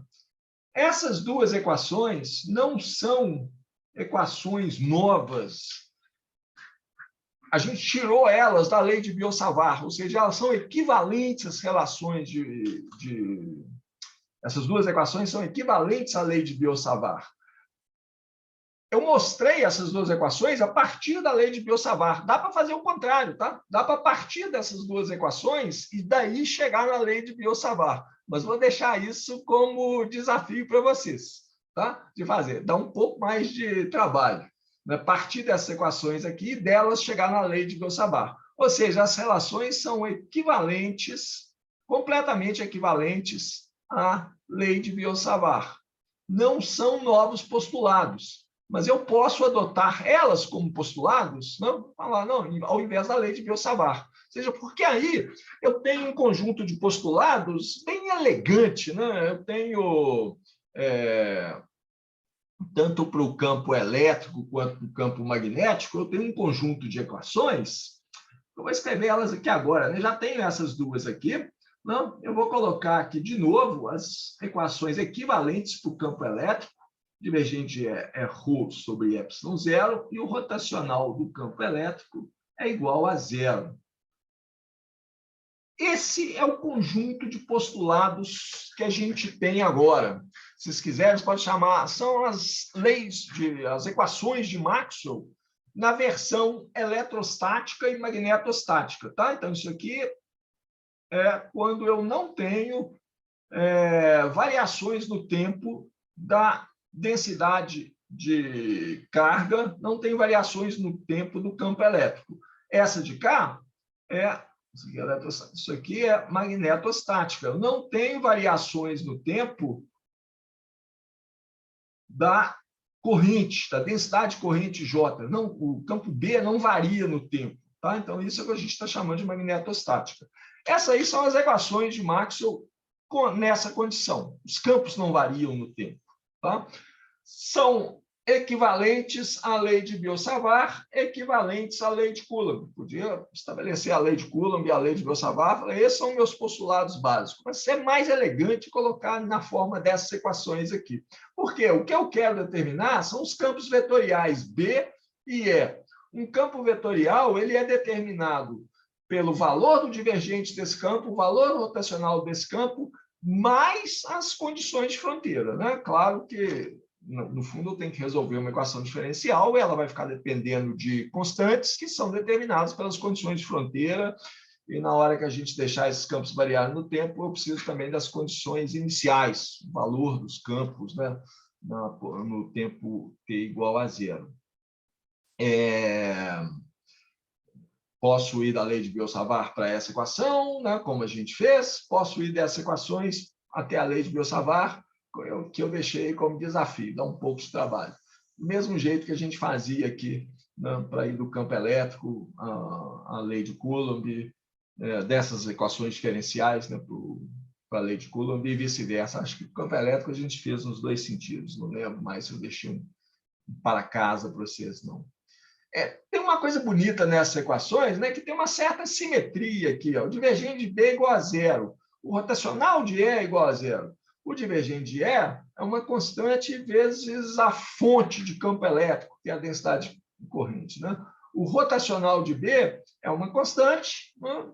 Essas duas equações não são equações novas. A gente tirou elas da lei de Biot-Savart, ou seja, elas são equivalentes às relações Essas duas equações são equivalentes à lei de Biot-Savart. Eu mostrei essas duas equações a partir da lei de Biot-Savart. Dá para fazer o contrário, tá? Dá para partir dessas duas equações e daí chegar na lei de Biot-Savart. Mas vou deixar isso como desafio para vocês, tá? De fazer. Dá um pouco mais de trabalho, né? Partir dessas equações aqui e delas chegar na lei de Biot-Savart. Ou seja, as relações são equivalentes, completamente equivalentes à lei de Biot-Savart. Não são novos postulados, mas eu posso adotar elas como postulados, não? Falar, não, ao invés da lei de Biot-Savart. Ou seja, porque aí eu tenho um conjunto de postulados bem elegante, né? Eu tenho, tanto para o campo elétrico quanto para o campo magnético, eu tenho um conjunto de equações. Eu vou escrever elas aqui agora, né? Já tenho essas duas aqui. Não? Eu vou colocar aqui de novo as equações equivalentes para o campo elétrico. Divergente é ρ sobre ε0 e o rotacional do campo elétrico é igual a zero. Esse é o conjunto de postulados que a gente tem agora. Se vocês quiserem, você pode chamar, são as equações de Maxwell na versão eletrostática e magnetostática, tá? Então, isso aqui é quando eu não tenho variações no tempo da densidade de carga, não tem variações no tempo do campo elétrico. Essa de cá isso aqui é magnetostática. Eu não tenho variações no tempo da corrente, da densidade corrente J. Não, o campo B não varia no tempo. Tá? Então, isso é o que a gente está chamando de magnetostática. Essas aí são as equações de Maxwell nessa condição. Os campos não variam no tempo. Tá? São equivalentes à lei de Biot-Savart, equivalentes à lei de Coulomb. Podia estabelecer a lei de Coulomb e a lei de Biot-Savart. Esses são meus postulados básicos. Mas é mais elegante colocar na forma dessas equações aqui. Por quê? O que eu quero determinar são os campos vetoriais B e E. Um campo vetorial ele é determinado pelo valor do divergente desse campo, o valor rotacional desse campo, mais as condições de fronteira, né? Claro que, no fundo, eu tenho que resolver uma equação diferencial e ela vai ficar dependendo de constantes que são determinadas pelas condições de fronteira, e na hora que a gente deixar esses campos variarem no tempo, eu preciso também das condições iniciais, o valor dos campos, né? No tempo t igual a zero. Posso ir da lei de Biot-Savart para essa equação, né, como a gente fez. Posso ir dessas equações até a lei de Biot-Savart, que eu deixei como desafio, dá um pouco de trabalho. Do mesmo jeito que a gente fazia aqui, né, para ir do campo elétrico à lei de Coulomb, dessas equações diferenciais, né, para a lei de Coulomb e vice-versa. Acho que o campo elétrico a gente fez nos dois sentidos. Não lembro mais se eu deixei um para casa para vocês, não. Tem uma coisa bonita nessas equações, né, que tem uma certa simetria aqui. Ó. O divergente de B é igual a zero. O rotacional de E é igual a zero. O divergente de E é uma constante vezes a fonte de campo elétrico, que é a densidade corrente. Né? O rotacional de B é uma constante, né,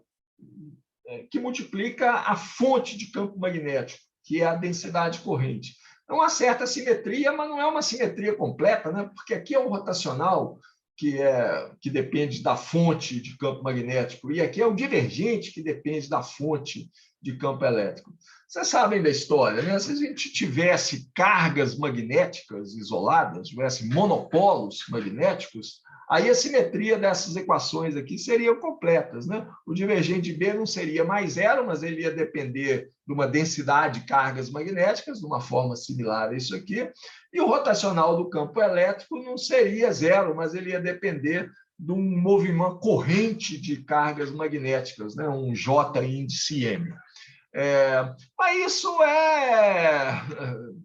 que multiplica a fonte de campo magnético, que é a densidade corrente. É uma certa simetria, mas não é uma simetria completa, né? Porque aqui é o rotacional, que depende da fonte de campo magnético, e aqui é o divergente, que depende da fonte de campo elétrico. Vocês sabem da história, né? Se a gente tivesse cargas magnéticas isoladas, tivesse monopolos magnéticos, aí a simetria dessas equações aqui seriam completas, né? O divergente de B não seria mais zero, mas ele ia depender de uma densidade de cargas magnéticas, de uma forma similar a isso aqui, e o rotacional do campo elétrico não seria zero, mas ele ia depender de um movimento corrente de cargas magnéticas, né? Um J índice M. Mas isso é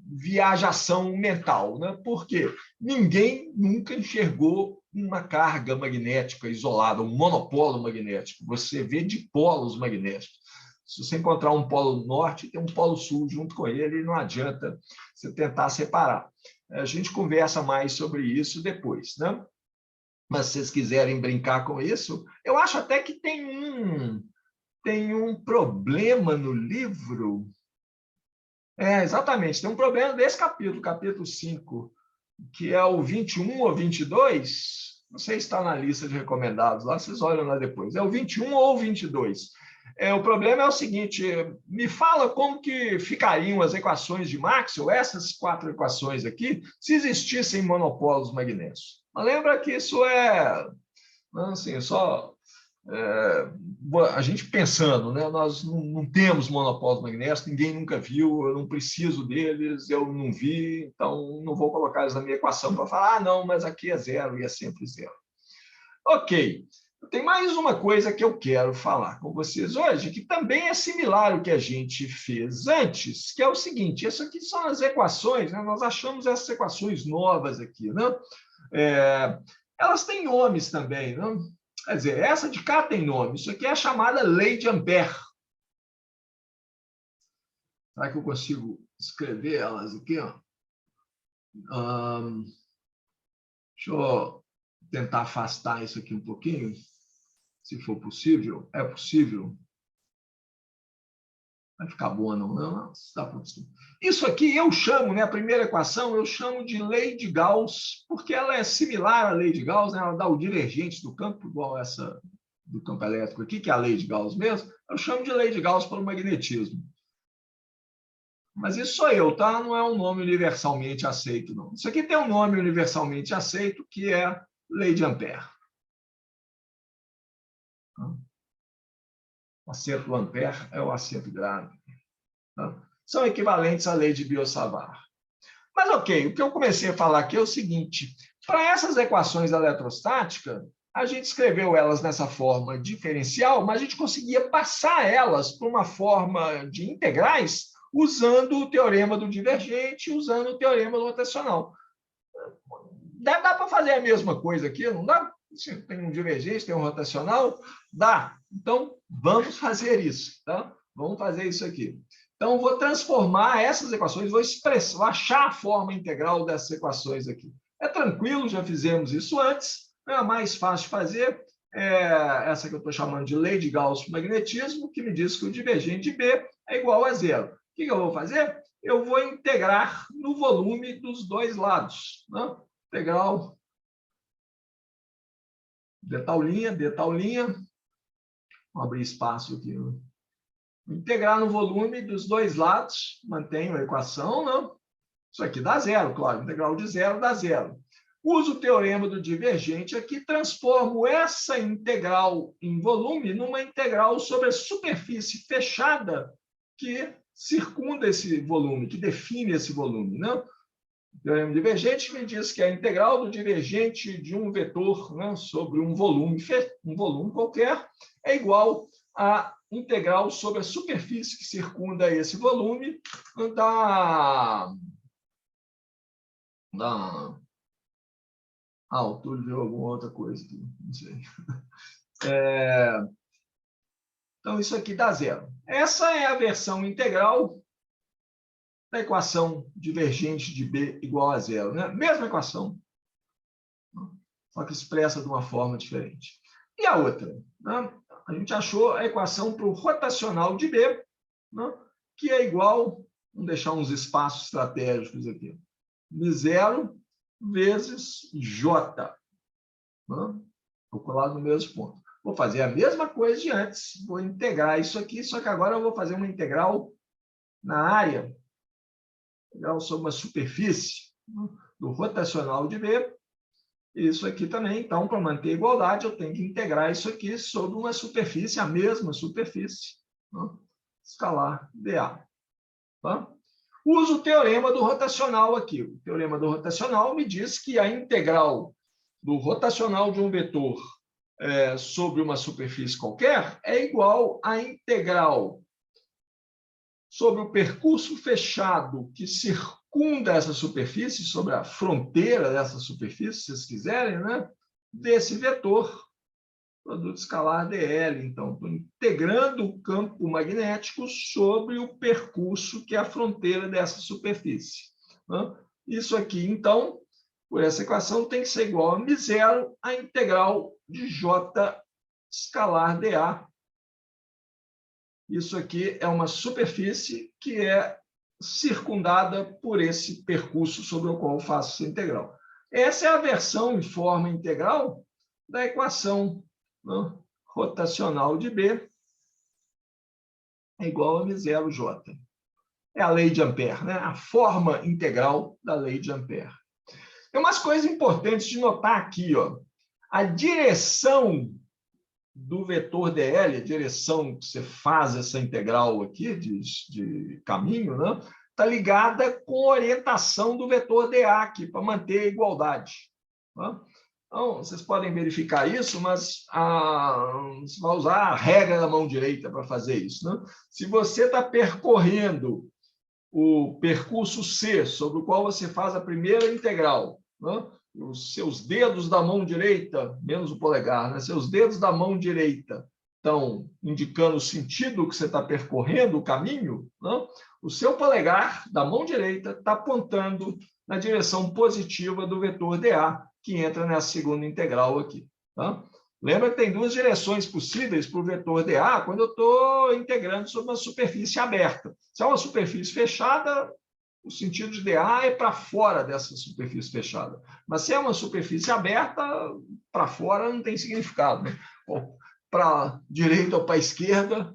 viajação mental, né? Porque ninguém nunca enxergou uma carga magnética isolada, um monopolo magnético. Você vê dipolos magnéticos. Se você encontrar um polo norte, tem um polo sul junto com ele, e não adianta você tentar separar. A gente conversa mais sobre isso depois, né? Mas se vocês quiserem brincar com isso, eu acho até que tem um problema no livro. Exatamente, tem um problema desse capítulo, capítulo 5, que é o 21 ou 22. Não sei se está na lista de recomendados lá, vocês olham lá depois. É o 21 ou 22. O problema é o seguinte, me fala como que ficariam as equações de Maxwell, essas 4 equações aqui, se existissem monopolos magnéticos. Mas lembra que isso assim, só a gente pensando, né? Nós não temos monopólios magnéticos, ninguém nunca viu, eu não preciso deles, eu não vi, então não vou colocar eles na minha equação para falar, não, mas aqui é zero e é sempre zero. Ok, tem mais uma coisa que eu quero falar com vocês hoje, que também é similar ao que a gente fez antes, que é o seguinte, isso aqui são as equações, né? Nós achamos essas equações novas aqui, né? Elas têm nomes também, né? Quer dizer, essa de cá tem nome. Isso aqui é a chamada lei de Ampère. Será que eu consigo escrever elas aqui? Ó? Deixa eu tentar afastar isso aqui um pouquinho, se for possível. É possível? Vai ficar boa, não? Não, está possível. Isso aqui eu chamo, né, a primeira equação, eu chamo de lei de Gauss, porque ela é similar à lei de Gauss, né? Ela dá o divergente do campo, igual essa do campo elétrico aqui, que é a lei de Gauss mesmo. Eu chamo de lei de Gauss para o magnetismo. Mas isso sou eu, tá? Não é um nome universalmente aceito, não. Isso aqui tem um nome universalmente aceito, que é lei de Ampère. O acento Ampère é o acento grave. São equivalentes à lei de Biot-Savart. Mas, ok, o que eu comecei a falar aqui é o seguinte, para essas equações da eletrostática, a gente escreveu elas nessa forma diferencial, mas a gente conseguia passar elas para uma forma de integrais usando o teorema do divergente, usando o teorema do rotacional. Dá para fazer a mesma coisa aqui, não dá? Tem um divergente, tem um rotacional? Dá. Então, vamos fazer isso, tá? Vamos fazer isso aqui. Então, vou transformar essas equações, vou achar a forma integral dessas equações aqui. É tranquilo, já fizemos isso antes, é a mais fácil de fazer, essa que eu estou chamando de lei de Gauss para o magnetismo, que me diz que o divergente de B é igual a zero. O que eu vou fazer? Eu vou integrar no volume dos dois lados, né? Integral de tal linha, vou abrir espaço aqui, né? Integrar no volume dos dois lados, mantenho a equação, não? Isso aqui dá zero, claro, integral de zero dá zero. Uso o teorema do divergente aqui, transformo essa integral em volume numa integral sobre a superfície fechada que circunda esse volume, que define esse volume, não? O teorema divergente me diz que a integral do divergente de um vetor, né, sobre um volume qualquer é igual a integral sobre a superfície que circunda esse volume o Túlio viu alguma outra coisa aqui, não sei. Então, isso aqui dá zero. Essa é a versão integral da equação divergente de B igual a zero, né? Mesma equação, só que expressa de uma forma diferente. E a outra? Né? A gente achou a equação para o rotacional de B, né? Que é igual, vamos deixar uns espaços estratégicos aqui, μ0 vezes J, né? Calculado no mesmo ponto. Vou fazer a mesma coisa de antes, vou integrar isso aqui, só que agora eu vou fazer uma integral na área, integral sobre uma superfície, né, do rotacional de B, Isso aqui também, então, para manter a igualdade, eu tenho que integrar isso aqui sobre uma superfície, a mesma superfície, né? Escalar dA. Tá? Uso o teorema do rotacional aqui. O teorema do rotacional me diz que a integral do rotacional de um vetor sobre uma superfície qualquer é igual à integral sobre o percurso fechado que circunda essa superfície, sobre a fronteira dessa superfície, se vocês quiserem, né? Desse vetor, produto escalar dl. Então, estou integrando o campo magnético sobre o percurso que é a fronteira dessa superfície. Né? Isso aqui, então, por essa equação, tem que ser igual a μ0 a integral de J escalar dA. Isso aqui é uma superfície que é circundada por esse percurso sobre o qual eu faço essa integral. Essa é a versão em forma integral da equação, né, rotacional de B é igual a μ0J. É a lei de Ampère, né? A forma integral da lei de Ampère. Tem umas coisas importantes de notar aqui, ó. A direção do vetor dl, a direção que você faz essa integral aqui de caminho, né, está ligada com a orientação do vetor dA aqui, para manter a igualdade. Né? Então, vocês podem verificar isso, mas você vai usar a regra da mão direita para fazer isso. Né? Se você está percorrendo o percurso C, sobre o qual você faz a primeira integral, né? Os seus dedos da mão direita, menos o polegar, né? Seus dedos da mão direita estão indicando o sentido que você está percorrendo, o caminho, né? O seu polegar da mão direita está apontando na direção positiva do vetor dA, que entra nessa segunda integral aqui. Tá? Lembra que tem duas direções possíveis para o vetor dA quando eu estou integrando sobre uma superfície aberta. Se é uma superfície fechada, o sentido de dA é para fora dessa superfície fechada. Mas se é uma superfície aberta, para fora não tem significado. Né? Para a direita ou para a esquerda,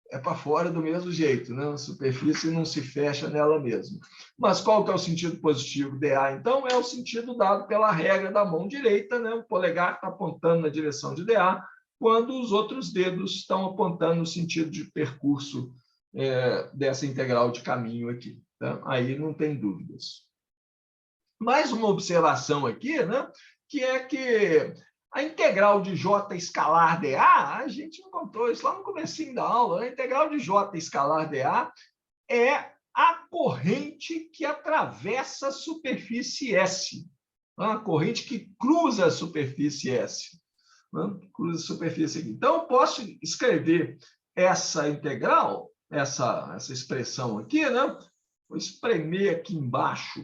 é para fora do mesmo jeito. Né? A superfície não se fecha nela mesma. Mas qual que é o sentido positivo dA? Então, é o sentido dado pela regra da mão direita. Né? O polegar está apontando na direção de dA, quando os outros dedos estão apontando no sentido de percurso dessa integral de caminho aqui. Tá? Aí não tem dúvidas. Mais uma observação aqui, né? Que é que a integral de J escalar dA, a gente encontrou isso lá no comecinho da aula, a integral de J escalar dA é a corrente que atravessa a superfície S, a corrente que cruza a superfície S. Cruza a superfície aqui. Então, eu posso escrever essa integral, essa expressão aqui, né? Vou espremer aqui embaixo.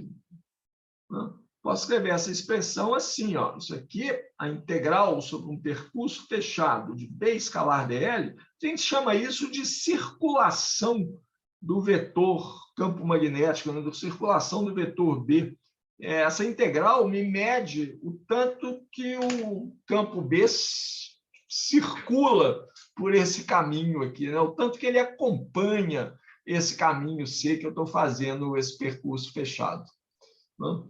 Né? Posso escrever essa expressão assim, ó. Isso aqui, a integral sobre um percurso fechado de B escalar dl, a gente chama isso de circulação do vetor campo magnético, né? Da circulação do vetor B. Essa integral me mede o tanto que o campo B circula por esse caminho aqui, né? O tanto que ele acompanha esse caminho C que eu estou fazendo, esse percurso fechado. Né?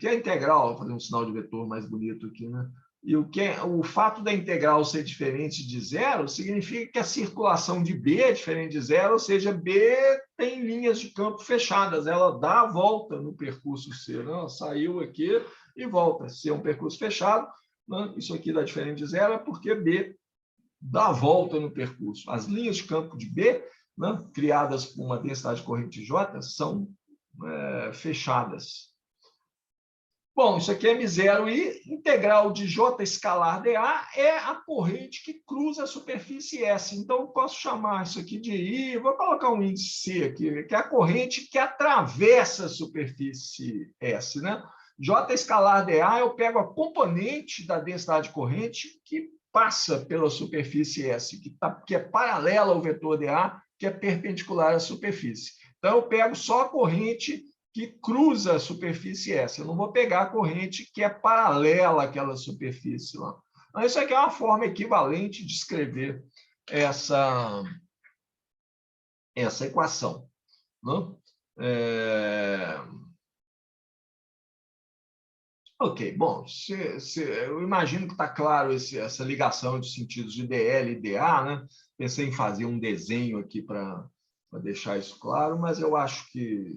Que é a integral, vou fazer um sinal de vetor mais bonito aqui, né? E o fato da integral ser diferente de zero significa que a circulação de B é diferente de zero, ou seja, B tem linhas de campo fechadas, ela dá a volta no percurso C, né? Ela saiu aqui e volta. Se é um percurso fechado, né? Isso aqui dá diferente de zero, é porque B dá a volta no percurso. As linhas de campo de B, né, criadas por uma densidade de corrente J, são fechadas. Bom, isso aqui é μ0 e integral de J escalar dA é a corrente que cruza a superfície S. Então, eu posso chamar isso aqui de I, vou colocar um índice C aqui, que é a corrente que atravessa a superfície S. Né? J escalar dA, eu pego a componente da densidade de corrente que passa pela superfície S, que é paralela ao vetor dA, que é perpendicular à superfície. Então, eu pego só a corrente que cruza a superfície S. Eu não vou pegar a corrente que é paralela àquela superfície lá. Então, isso aqui é uma forma equivalente de escrever essa equação. Né? Ok, bom, eu imagino que está claro essa ligação de sentidos de DL e DA, né? Pensei em fazer um desenho aqui para deixar isso claro, mas eu acho que,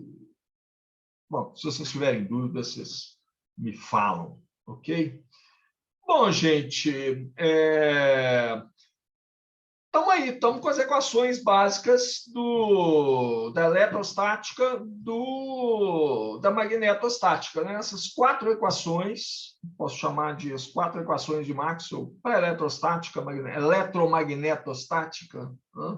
bom, se vocês tiverem dúvidas, vocês me falam, ok? Bom, gente, estamos com as equações básicas da eletrostática, da magnetostática, né? Essas 4 equações, posso chamar de as 4 equações de Maxwell para eletrostática, eletromagnetostática. Né?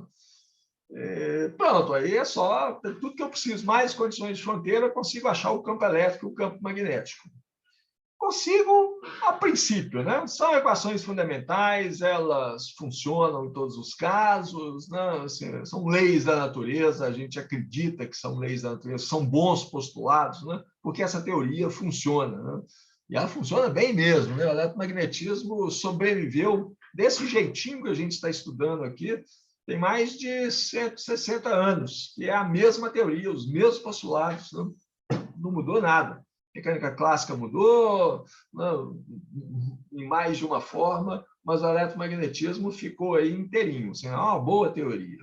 Pronto, aí é só tudo que eu preciso, mais condições de fronteira, consigo achar o campo elétrico e o campo magnético. Consigo, a princípio, né? São equações fundamentais, elas funcionam em todos os casos, né? Assim, são leis da natureza, a gente acredita que são leis da natureza, são bons postulados, né? Porque essa teoria funciona, né? E ela funciona bem mesmo, né? O eletromagnetismo sobreviveu desse jeitinho que a gente está estudando aqui, tem mais de 160 anos, que é a mesma teoria, os mesmos postulados, né? Não mudou nada. Mecânica clássica mudou, não, em mais de uma forma, mas o eletromagnetismo ficou aí inteirinho. Assim, é uma boa teoria.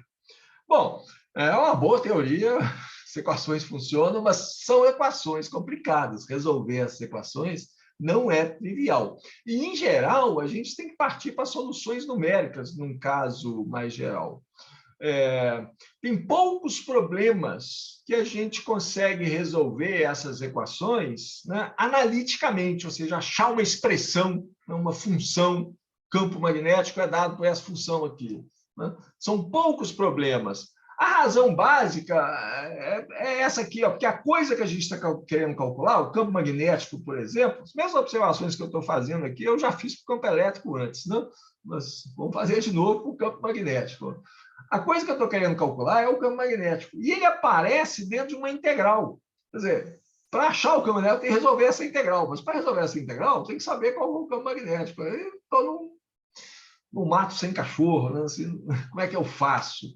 Bom, é uma boa teoria, as equações funcionam, mas são equações complicadas. Resolver essas equações não é trivial. E, em geral, a gente tem que partir para soluções numéricas, num caso mais geral. Tem poucos problemas que a gente consegue resolver essas equações, né, analiticamente, ou seja, achar uma expressão, uma função, campo magnético é dado por essa função aqui. Né? São poucos problemas. A razão básica é essa aqui, ó, porque a coisa que a gente está querendo calcular, o campo magnético, por exemplo, as mesmas observações que eu estou fazendo aqui, eu já fiz para o campo elétrico antes, né? Mas vamos fazer de novo para o campo magnético. A coisa que eu estou querendo calcular é o campo magnético. E ele aparece dentro de uma integral. Quer dizer, para achar o campo magnético, tem que resolver essa integral. Mas para resolver essa integral, tem que saber qual é o campo magnético. Aí estou no mato sem cachorro, né? Assim, como é que eu faço?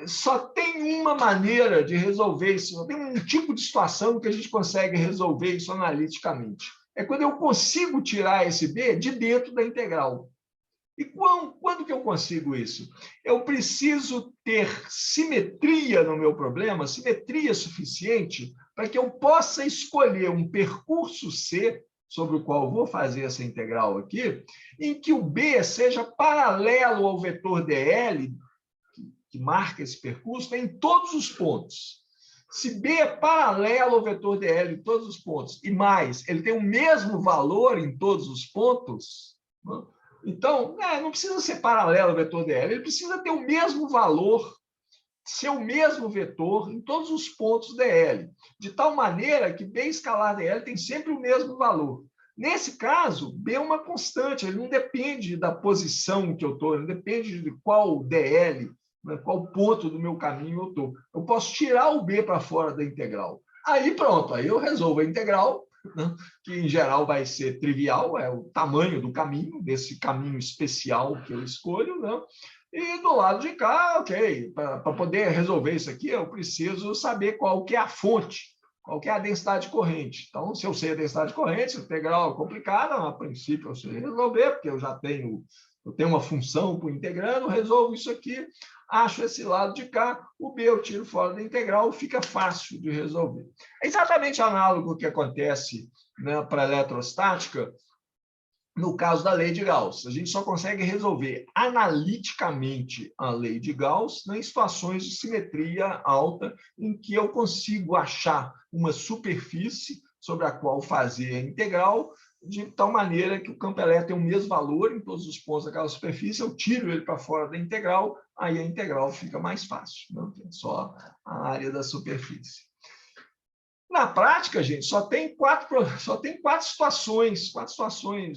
Só tem uma maneira de resolver isso, só tem um tipo de situação que a gente consegue resolver isso analiticamente. É quando eu consigo tirar esse B de dentro da integral. E quando que eu consigo isso? Eu preciso ter simetria no meu problema, simetria suficiente para que eu possa escolher um percurso C, sobre o qual eu vou fazer essa integral aqui, em que o B seja paralelo ao vetor dl, que marca esse percurso, em todos os pontos. Se B é paralelo ao vetor dl em todos os pontos, e mais, ele tem o mesmo valor em todos os pontos, né? Então, não precisa ser paralelo ao vetor dl, ele precisa ter o mesmo valor, ser o mesmo vetor em todos os pontos dl, de tal maneira que B escalar dl tem sempre o mesmo valor. Nesse caso, B é uma constante, ele não depende da posição que eu estou, não depende de qual dl, qual ponto do meu caminho eu estou. Eu posso tirar o B para fora da integral. Aí pronto, aí eu resolvo a integral, né, que em geral vai ser trivial, é o tamanho do caminho, desse caminho especial que eu escolho, né? E do lado de cá, ok, para poder resolver isso aqui, eu preciso saber qual que é a fonte, qual que é a densidade corrente. Então, se eu sei a densidade corrente, a integral é complicada, a princípio eu sei resolver, porque eu tenho uma função por integrando, resolvo isso aqui, acho esse lado de cá, o B eu tiro fora da integral, fica fácil de resolver. É exatamente análogo ao que acontece, né, para a eletrostática, no caso da lei de Gauss. A gente só consegue resolver analiticamente a lei de Gauss em situações de simetria alta, em que eu consigo achar uma superfície sobre a qual fazer a integral, de tal maneira que o campo elétrico tem o mesmo valor em todos os pontos daquela superfície, eu tiro ele para fora da integral, aí a integral fica mais fácil, não tem só a área da superfície. Na prática, gente, só tem quatro situações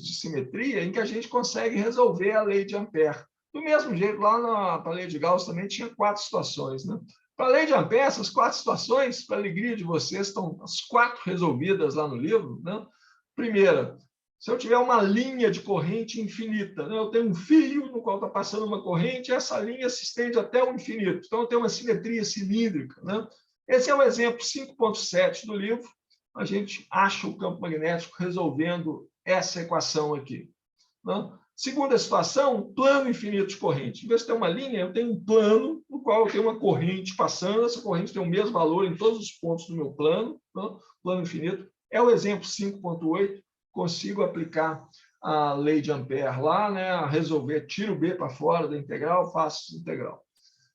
de simetria em que a gente consegue resolver a lei de Ampère. Do mesmo jeito, lá para a lei de Gauss também tinha 4 situações, né? Para a lei de Ampère, essas 4 situações, para a alegria de vocês, estão as 4 resolvidas lá no livro, né? Primeira, se eu tiver uma linha de corrente infinita, né? Eu tenho um fio no qual está passando uma corrente, e essa linha se estende até o infinito. Então, eu tenho uma simetria cilíndrica, né? Esse é o exemplo 5.7 do livro. a gente acha o campo magnético resolvendo essa equação aqui. Né? Segunda situação, plano infinito de corrente. Em vez de ter uma linha, eu tenho um plano no qual eu tenho uma corrente passando, essa corrente tem o mesmo valor em todos os pontos do meu plano, né? Plano infinito. É o exemplo 5.8, consigo aplicar a lei de Ampère lá, né? Resolver, tiro B para fora da integral, faço integral.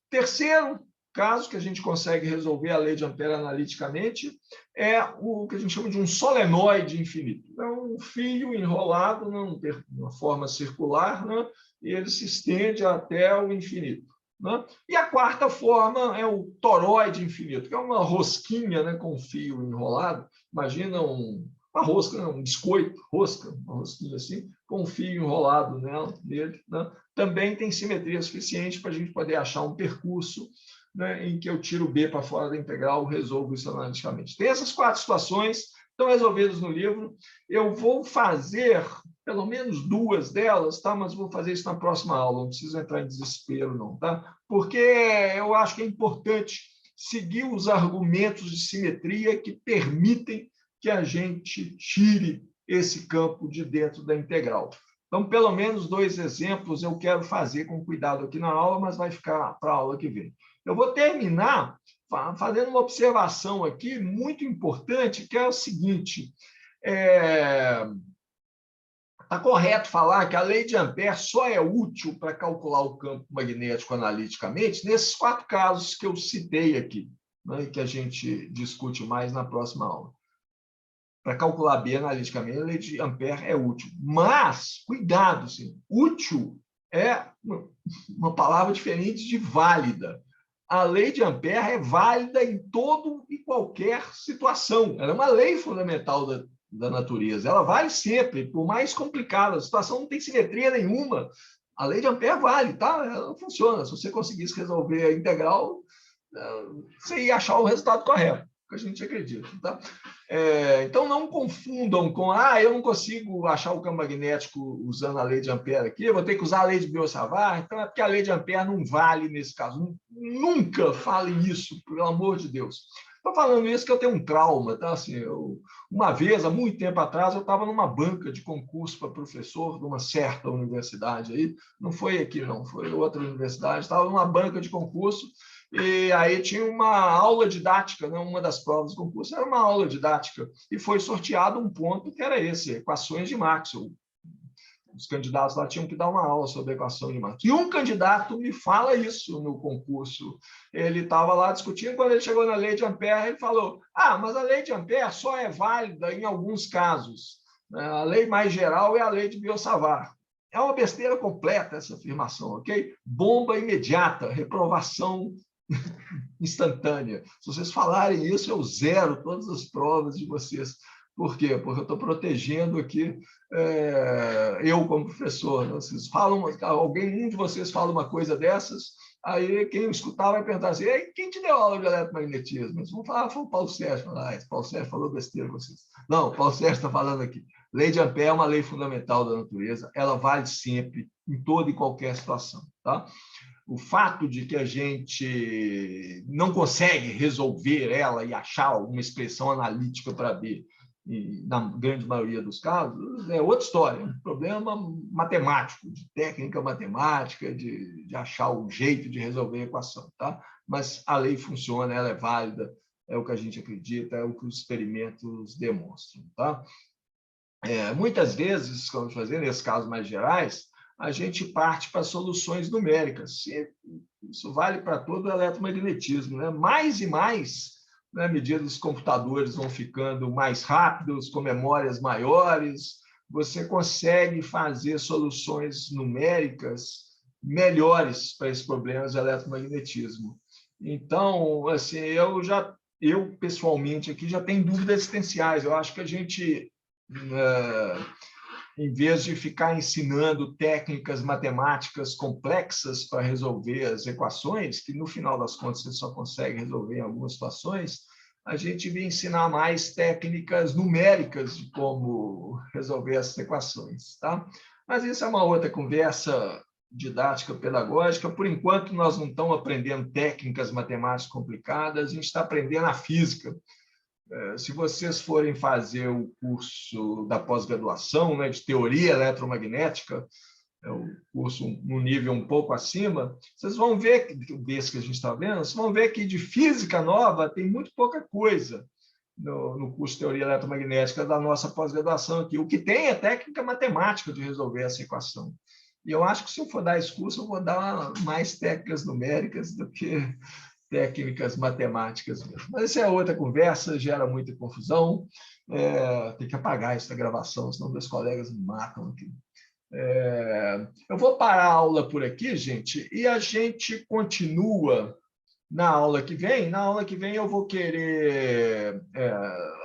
Terceiro caso que a gente consegue resolver a lei de Ampère analiticamente é o que a gente chama de um solenoide infinito. É um fio enrolado numa forma circular, né? E ele se estende até o infinito. Né? E a quarta forma é o toroide infinito, que é uma rosquinha, né, com fio enrolado. Imagina uma rosca, um biscoito, rosca, uma rosquinha assim, com um fio enrolado nele. Né? Também tem simetria suficiente para a gente poder achar um percurso, né, em que eu tiro B para fora da integral, resolvo isso analiticamente. Tem essas quatro situações, estão resolvidas no livro. Eu vou fazer pelo menos duas delas, tá? Mas vou fazer isso na próxima aula, não preciso entrar em desespero, não, tá? Porque eu acho que é importante seguir os argumentos de simetria que permitem que a gente tire esse campo de dentro da integral. Então, pelo menos dois exemplos eu quero fazer com cuidado aqui na aula, mas vai ficar para a aula que vem. Eu vou terminar fazendo uma observação aqui muito importante, que é o seguinte: está correto falar que a lei de Ampère só é útil para calcular o campo magnético analiticamente nesses quatro casos que eu citei aqui, né, que a gente discute mais na próxima aula. Para calcular B analiticamente, a lei de Ampère é útil. Mas, cuidado, sim, útil é uma palavra diferente de válida. A lei de Ampère é válida em todo e qualquer situação. Ela é uma lei fundamental da natureza. Ela vale sempre, por mais complicada. A situação não tem simetria nenhuma. A lei de Ampère vale, tá? Ela funciona. Se você conseguisse resolver a integral, você ia achar o resultado correto, que a gente acredita, tá? Então, não confundam com eu não consigo achar o campo magnético usando a lei de Ampère aqui, eu vou ter que usar a lei de Biot-Savart, então é porque a lei de Ampère não vale nesse caso. Nunca fale isso, pelo amor de Deus. Estou falando isso que eu tenho um trauma, tá? Assim, uma vez, há muito tempo atrás, eu estava numa banca de concurso para professor de uma certa universidade aí, não foi aqui não, foi outra universidade, estava numa banca de concurso. E aí tinha uma aula didática, né? Uma das provas do concurso era uma aula didática, e foi sorteado um ponto que era esse, equações de Maxwell. Os candidatos lá tinham que dar uma aula sobre equação de Maxwell. E um candidato me fala isso no concurso. Ele estava lá discutindo, quando ele chegou na lei de Ampère, ele falou: mas a lei de Ampère só é válida em alguns casos. A lei mais geral é a lei de Biot-Savart. É uma besteira completa essa afirmação, ok? Bomba imediata, reprovação instantânea. Se vocês falarem isso, eu zero todas as provas de vocês. Por quê? Porque eu estou protegendo aqui eu como professor. Né? Vocês falam, um de vocês fala uma coisa dessas, aí quem escutar vai perguntar assim: quem te deu aula de eletromagnetismo? Eles vão falar: foi o Paulo Sérgio. Paulo Sérgio falou besteira vocês. Não, o Paulo Sérgio está falando aqui. Lei de Ampère é uma lei fundamental da natureza, ela vale sempre, em toda e qualquer situação. Tá? O fato de que a gente não consegue resolver ela e achar uma expressão analítica para B, e, na grande maioria dos casos, é outra história, é um problema matemático, de técnica matemática, de achar um jeito de resolver a equação. Tá? Mas a lei funciona, ela é válida, é o que a gente acredita, é o que os experimentos demonstram. Tá? Muitas vezes, como fazer nesses casos mais gerais, a gente parte para soluções numéricas. Isso vale para todo o eletromagnetismo. Né? Mais e mais, né, à medida que os computadores vão ficando mais rápidos, com memórias maiores, você consegue fazer soluções numéricas melhores para esses problemas de eletromagnetismo. Então, assim, eu pessoalmente aqui já tenho dúvidas existenciais. Eu acho que a gente, em vez de ficar ensinando técnicas matemáticas complexas para resolver as equações, que no final das contas você só consegue resolver em algumas situações, a gente devia ensinar mais técnicas numéricas de como resolver essas equações. Tá? Mas isso é uma outra conversa didática pedagógica. Por enquanto, nós não estamos aprendendo técnicas matemáticas complicadas, a gente está aprendendo a física. Se vocês forem fazer o curso da pós-graduação, né, de teoria eletromagnética, é o curso no nível um pouco acima, vocês vão ver, desse que a gente está vendo, vocês vão ver que de física nova tem muito pouca coisa no curso de teoria eletromagnética da nossa pós-graduação aqui. O que tem é técnica matemática de resolver essa equação. E eu acho que se eu for dar esse curso, eu vou dar mais técnicas numéricas do que técnicas matemáticas mesmo. Mas isso é outra conversa, gera muita confusão. Tem que apagar essa gravação, senão meus colegas me matam aqui. Eu vou parar a aula por aqui, gente, e a gente continua na aula que vem. Na aula que vem eu vou querer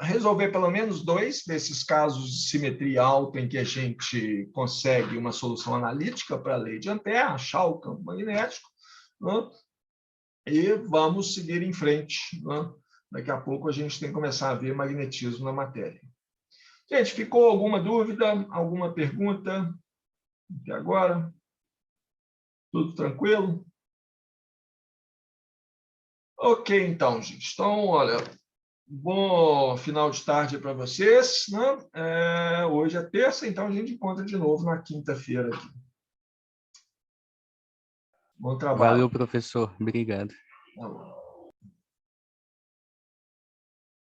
resolver pelo menos 2 desses casos de simetria alta em que a gente consegue uma solução analítica para a lei de Ampère, achar o campo magnético, né? E vamos seguir em frente, né? Daqui a pouco a gente tem que começar a ver magnetismo na matéria. Gente, ficou alguma dúvida, alguma pergunta até agora? Tudo tranquilo? Ok, então, gente. Então, olha, bom final de tarde para vocês, né? Hoje é terça, então a gente encontra de novo na quinta-feira aqui. Bom trabalho. Valeu, professor. Obrigado. Tá bom.